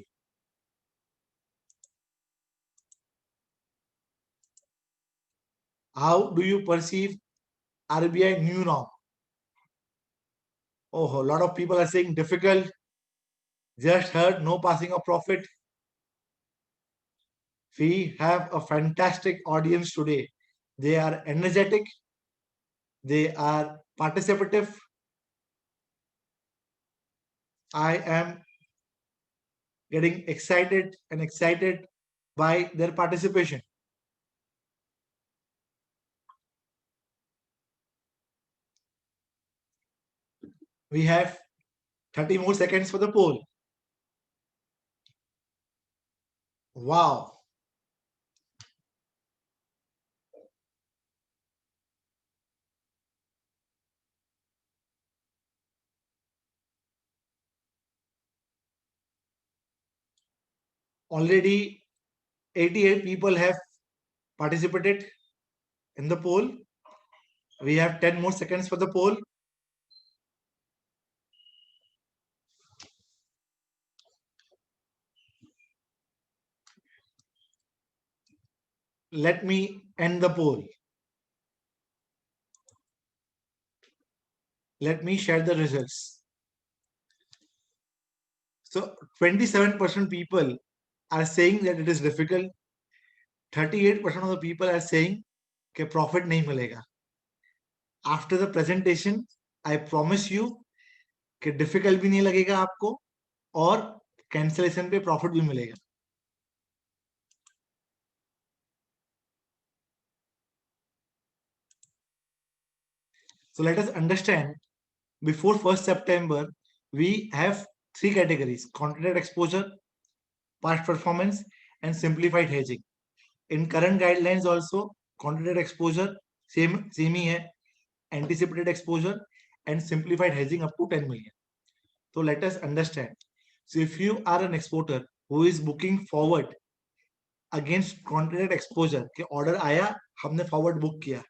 How do you perceive RBI new norm? Oh, a lot of people are saying difficult, just heard, no passing of profit. We have a fantastic audience today. They are energetic, they are participative. I am getting excited and excited by their participation. We have 30 more seconds for the poll. Wow. Already 88 people have participated in the poll. We have 10 more seconds for the poll. Let me end the poll. Let me share the results. So 27% people are saying that it is difficult. 38% of the people are saying that profit nahi milega. After the presentation, I promise you कि difficult भी नहीं लगेगा आपको और cancellation पे profit भी मिलेगा. So let us understand, before 1st September, we have 3 categories: contract exposure, past performance, and simplified hedging. In current guidelines also, contract exposure same ही है, anticipated exposure and simplified hedging up to 10 million. So let us understand. So if you are an exporter who is booking forward against contract exposure के order आया, हमने forward book किया,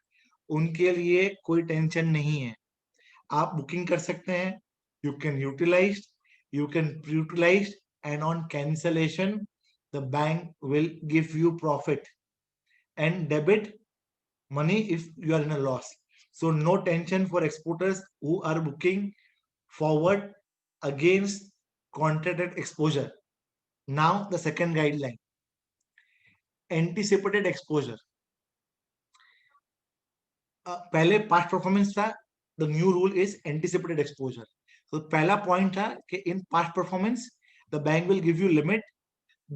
उनके लिए कोई tension नहीं है. आप बुकिंग कर सकते हैं. You can utilize, you can utilize, and on cancellation, the bank will give you profit and debit money if you are in a loss. So no tension for exporters who are booking forward against contracted exposure. Now the second guideline, anticipated exposure. पहले past performance था, the new rule is anticipated exposure. So पहला point था कि in past performance, the bank will give you limit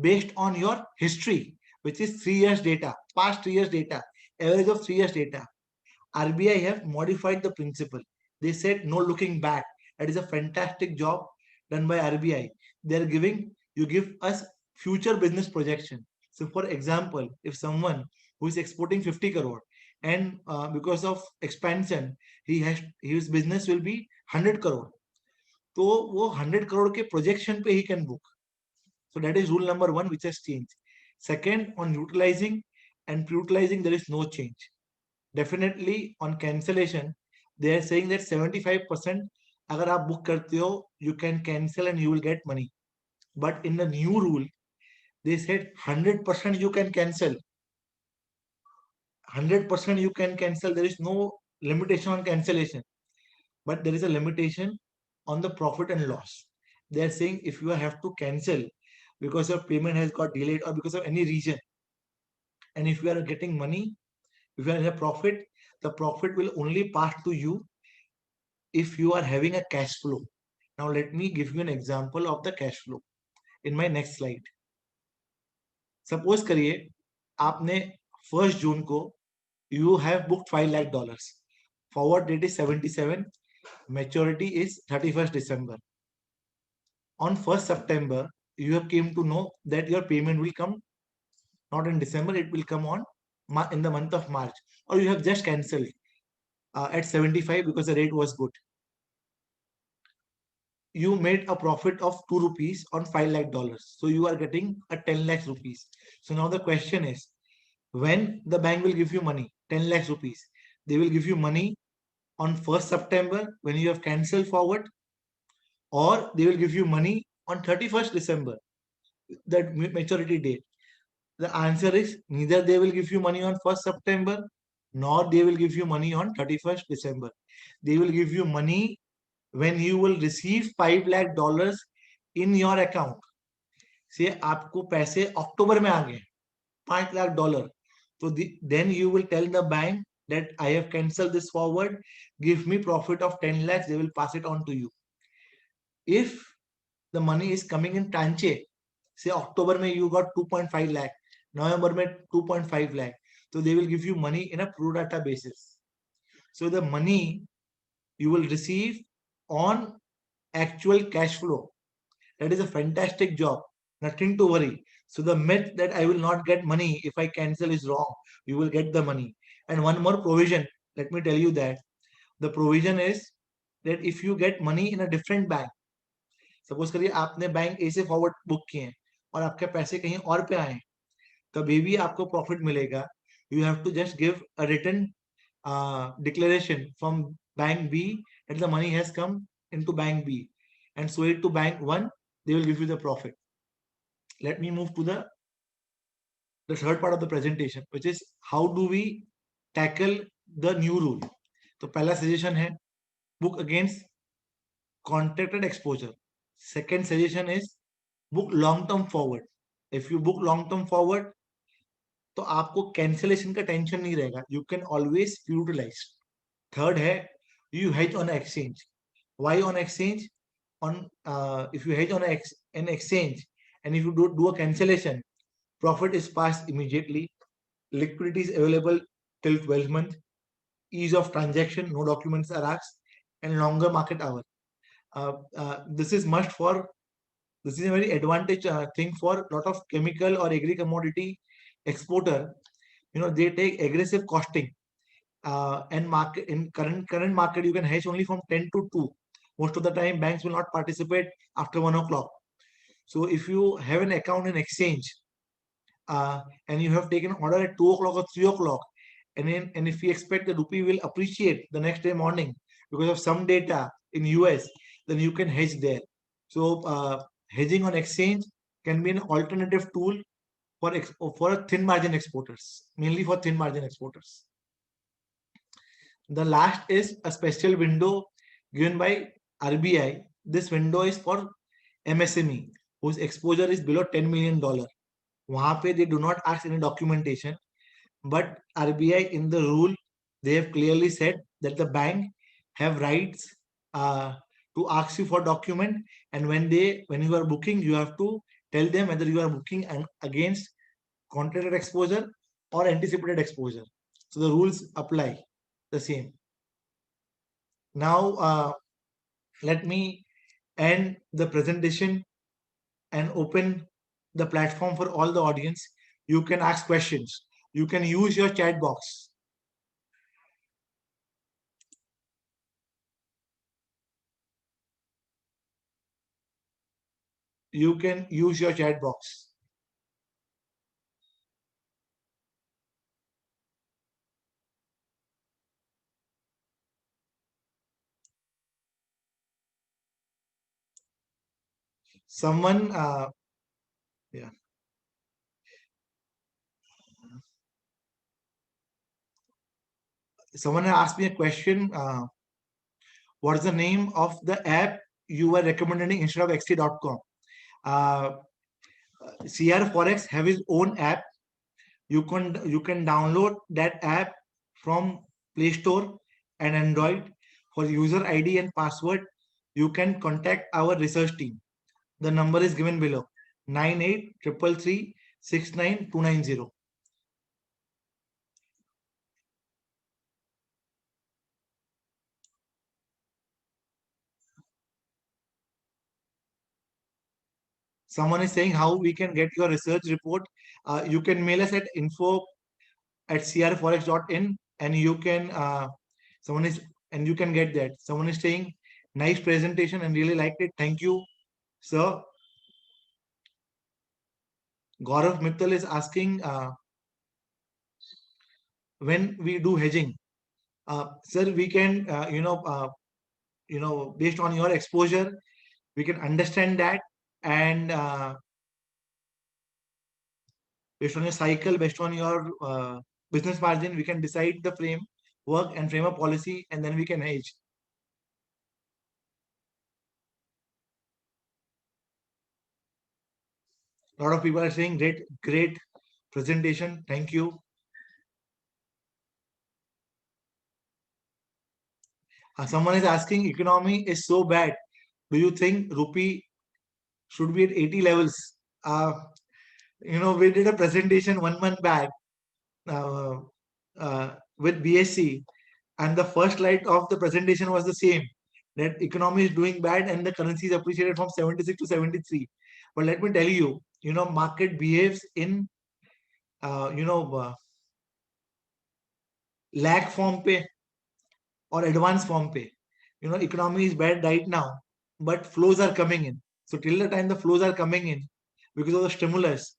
based on your history, which is 3 years data, past 3 years data, average of 3 years data. RBI have modified the principle. They said no looking back. That is a fantastic job done by RBI. They are giving, you give us future business projection. So for example, if someone who is exporting 50 crore and because of expansion, his business will be 100 crore. तो वो 100 crore के projection पे he can book. So that is rule number 1 which has changed. Second, on utilizing and pre-utilizing, there is no change. Definitely on cancellation, they are saying that 75% अगर आप book करते हो, you can cancel and you will get money. But in the new rule, they said 100% you can cancel. 100% you can cancel. There is no limitation on cancellation, but there is a limitation on the profit and loss. They are saying if you have to cancel because your payment has got delayed or because of any reason, and if you are getting money, if you are in a profit, the profit will only pass to you if you are having a cash flow. Now let me give you an example of the cash flow in my next slide. Suppose करिए आपने 1st June को you have booked $5 lakh. Forward date is 77. Maturity is 31st December. On 1st September, you have came to know that your payment will come not in December, it will come on in the month of March, or you have just cancelled at 75 because the rate was good. You made a profit of 2 rupees on $5 lakh. So you are getting a 10 lakhs rupees. So now the question is, when the bank will give you money, 10 lakhs rupees, they will give you money on 1st September when you have cancelled forward, or they will give you money on 31st December, that maturity date. The answer is neither they will give you money on 1st September nor they will give you money on 31st December. They will give you money when you will receive $5 lakh in your account. से आपको पैसे अक्टूबर में आ गए $5 lakh. So then you will tell the bank that I have cancelled this forward, give me profit of 10 lakhs, they will pass it on to you. If the money is coming in tranche, say October mein you got 2.5 lakh, November mein 2.5 lakh, so they will give you money in a pro rata basis. So the money you will receive on actual cash flow. That is a fantastic job. Nothing to worry. So the myth that I will not get money if I cancel is wrong. You will get the money. And one more provision. Let me tell you that the provision is that if you get money in a different bank, suppose करिए आपने bank ए से forward book किए हैं और आपके पैसे कहीं और पे आए, तभी भी आपको प्रॉफिट मिलेगा. You have to just give a written declaration from bank B that the money has come into bank B and show it to bank 1, they will give you the profit. Let me move to the third part of the presentation, which is how do we tackle the new rule. तो पहला suggestion है book against contracted exposure. Second suggestion is book long term forward. If you book long term forward, तो आपको cancellation का tension नहीं रहेगा. You can always utilize. Third है you hedge on exchange. Why on exchange? If you hedge on an exchange and if you do a cancellation, profit is passed immediately. Liquidity is available till 12 months. Ease of transaction, no documents are asked, and longer market hour. This is must for. This is a very advantage thing for a lot of chemical or agri commodity exporter. They take aggressive costing. And market in current market, you can hedge only from 10 to 2. Most of the time, banks will not participate after 1 o'clock. So if you have an account in exchange and you have taken order at 2 o'clock or 3 o'clock, and if you expect the rupee will appreciate the next day morning because of some data in US, then you can hedge there. So hedging on exchange can be an alternative tool for thin margin exporters, mainly for thin margin exporters. The last is a special window given by RBI. This window is for MSME whose exposure is below $10 million. वहां पे they do not ask any documentation, but RBI in the rule they have clearly said that the bank have rights to ask you for document, and when you are booking, you have to tell them whether you are booking against contracted exposure or anticipated exposure. So the rules apply the same. Now let me end the presentation and open the platform for all the audience. You can ask questions. You can use your chat box. you can use your chat box. Someone, yeah. Someone asked me a question. What is the name of the app you were recommending instead of xt.com? Uh, CR Forex have his own app. You can download that app from Play Store and Android. For user ID and password, you can contact our research team. The number is given below: 9833369290. Someone is saying how we can get your research report. You can mail us at info@crforex.in, and you can someone is and you can get that. Someone is saying nice presentation and really liked it. Thank you, sir. Gaurav Mittal is asking, when we do hedging, sir, we can based on your exposure, we can understand that, and based on your cycle, based on your business margin, we can decide the framework and frame a policy, and then we can hedge. A lot of people are saying great presentation. Thank you. Someone is asking, economy is so bad. Do you think rupee should be at 80 levels? Uh, we did a presentation 1 month back uh, with BSC, and the first slide of the presentation was the same, that economy is doing bad and the currency is appreciated from 76 to 73. But let me tell you, market behaves in lag form pay or advance form pay. Economy is bad right now, but flows are coming in. So till the time the flows are coming in because of the stimulus,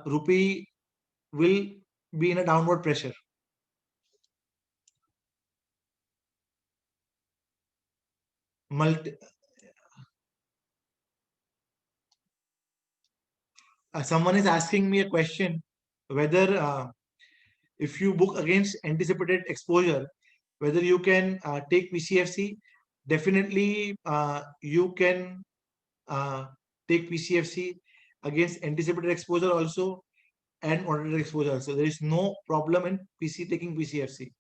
rupee will be in a downward pressure. Someone is asking me a question whether if you book against anticipated exposure, whether you can take PCFC. Definitely, you can take PCFC against anticipated exposure also and audited exposure. So there is no problem in taking PCFC.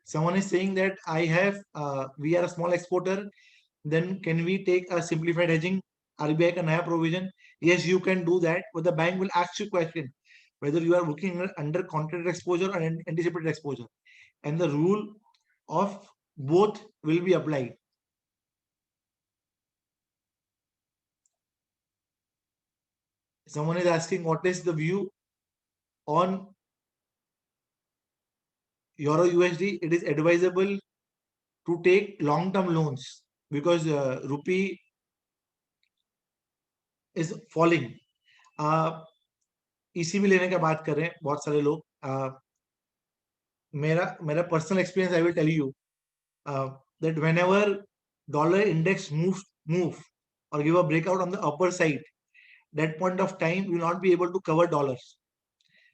Someone is saying that we are a small exporter, then can we take a simplified hedging? RBI ka naya provision? Yes, you can do that, but the bank will ask you question whether you are working under contracted exposure or anticipated exposure, and the rule of both will be applied. Someone is asking what is the view on Euro USD. It is advisable to take long-term loans because rupee is falling. ECB लेने का बात कर रहे हैं बहुत सारे लोग. मेरा personal experience, I will tell you that whenever dollar index move or give a breakout on the upper side, that point of time you will not be able to cover dollars.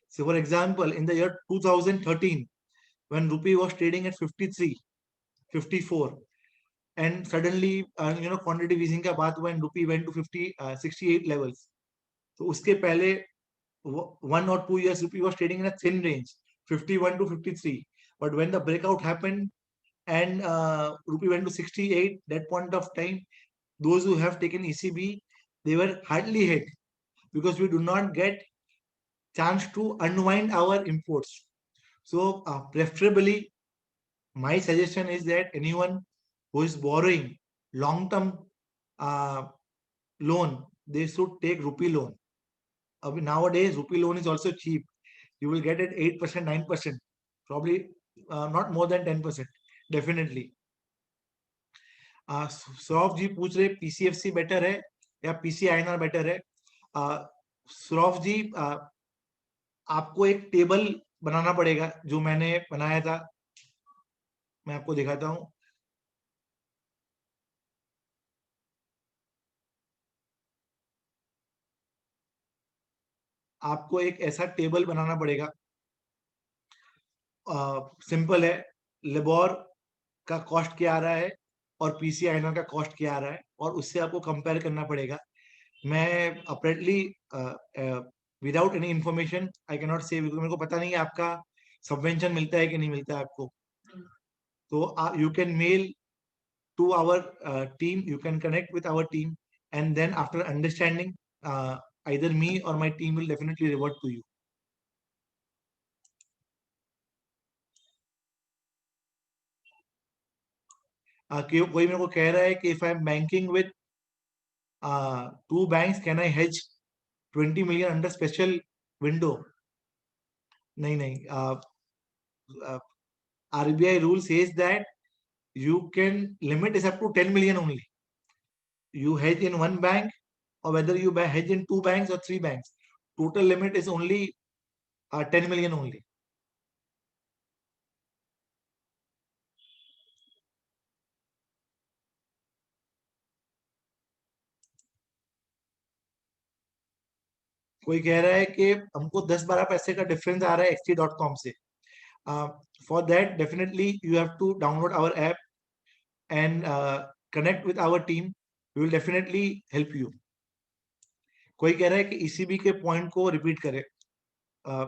So for example, in the year 2013, when rupee was trading at 53, 54, and suddenly quantitative easing का बात हुआ and rupee went to 68 levels. So उसके पहले 1 or 2 years rupee was trading in a thin range, 51 to 53. But when the breakout happened and rupee went to 68, that point of time, those who have taken ECB, they were hardly hit because we do not get chance to unwind our imports. So preferably, my suggestion is that anyone who is borrowing long-term loan, they should take rupee loan. Nowadays, rupee loan is also cheap. You will get it 8%, 9%, probably not more than 10%, definitely. Saurabh ji पूछ रहे पीसीएफसी better है या PC INR better है। सौरभ जी, आपको एक table बनाना पड़ेगा जो मैंने बनाया था, मैं आपको दिखाता हूं। आपको एक ऐसा टेबल बनाना पड़ेगा, सिंपल है। लिबोर का कॉस्ट क्या आ रहा है और पीसीआईएनआर का कॉस्ट क्या आ रहा है, और उससे आपको कंपेयर करना पड़ेगा। मैं apparently without any information I can not say, मेरे को पता नहीं है आपका सबवेंशन मिलता है कि नहीं मिलता है आपको। तो you can mail to our team, you can connect with our team, and then after understanding, either me or my team will definitely revert to you. कोई मेरे को कह रहा है कि if I am banking with two banks, can I hedge 20 million under special window? नहीं नहीं, RBI rule says that you can limit is up to 10 million only. You hedge in one bank, or whether you hedge in two banks or three banks, total limit is only 10 million only. कोई कह रहा है कि हमको 10-12 पैसे का difference आ रहा है xt.com से। For that definitely you have to download our app and connect with our team, we will definitely help you. कोई कह रहा है कि ईसीबी के पॉइंट को रिपीट करे।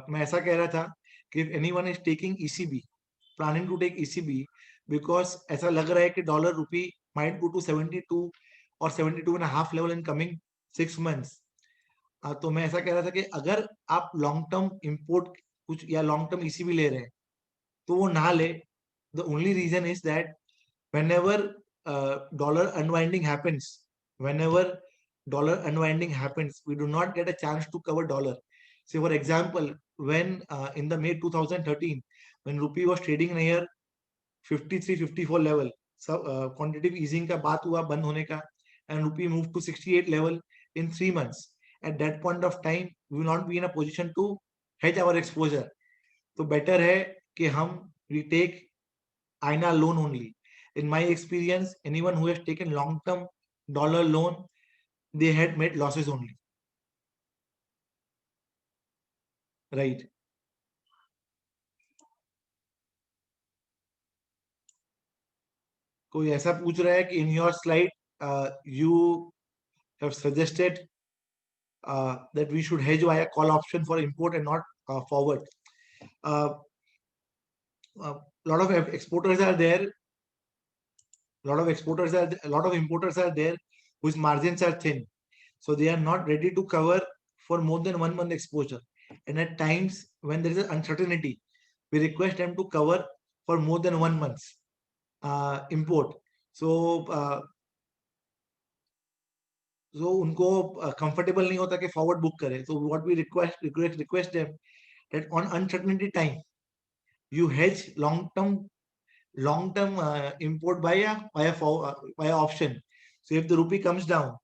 मैं ऐसा कह रहा था कि if anyone is taking ECB, planning to take ECB, because ऐसा लग रहा है कि डॉलर रूपी माइट गो टू 72 और 72.5 लेवल इन कमिंग 6 मंथ्स। तो मैं ऐसा कह रहा था कि अगर आप लॉन्ग टर्म इंपोर्ट कुछ या लॉन्ग टर्म ईसीबी ले रहे हैं तो वो ना ले। The only reason is that whenever dollar unwinding happens, whenever dollar unwinding happens, we do not get a chance to cover dollar. Say for example, when in the May 2013, when rupee was trading near 53-54 level, सब quantitative easing का बात हुआ बंद होने का, and rupee moved to 68 level in 3 months. At that point of time, we will not be in a position to hedge our exposure. तो better है कि हम we take INR loan only. In my experience, anyone who has taken long-term dollar loan, they had made losses only. Right. कोई ऐसा पूछ रहा है कि in your slide you have suggested that we should hedge via call option for import and not forward. Lot of exporters are there. Lot of importers are there whose margins are thin, so they are not ready to cover for more than 1 month exposure. And at times when there is an uncertainty, we request them to cover for more than 1 month's import. So उनको comfortable नहीं होता कि forward book करे. So what we request them that on uncertainty time you hedge long term import via option. So if the rupee comes down,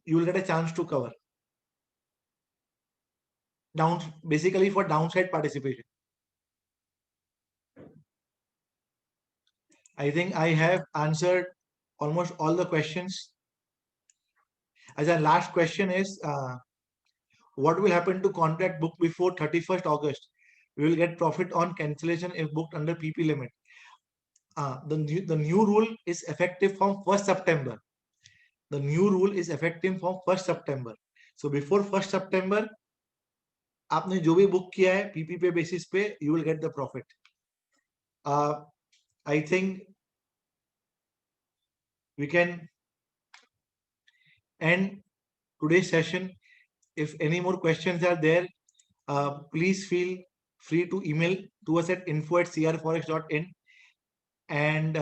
you will get a chance to cover down, basically for downside participation. I think I have answered almost all the questions. As our last question is, what will happen to contract booked before 31st August? We will get profit on cancellation if booked under PP limit. The new rule is effective from 1st September. The new rule is effective from 1st September. So before 1st September, आपने जो भी book किया है PP पे basis पे, you will get the profit. I think we can end today's session. If any more questions are there, please feel free to email to us at info@crforex.in, and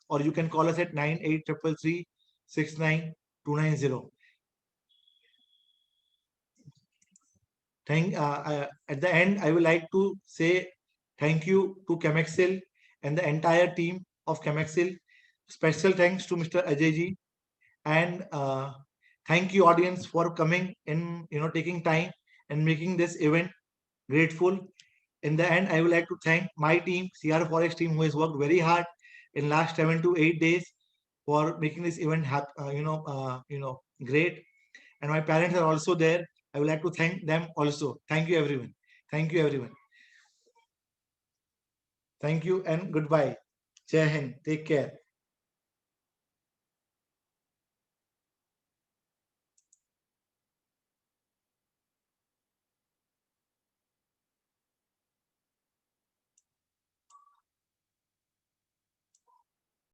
or you can call us at 9833369290. At the end, I would like to say thank you to Chemexil and the entire team of Chemexil. special thanks to Mr. Ajay ji, and thank you audience for coming in, taking time and making this event grateful. In the end, I would like to thank my team, CR Forex team, who has worked very hard in last 7 to 8 days for making this event great. And my parents are also there. I would like to thank them also. Thank you, everyone. Thank you, everyone. Thank you and goodbye. Jai Hind. Take care.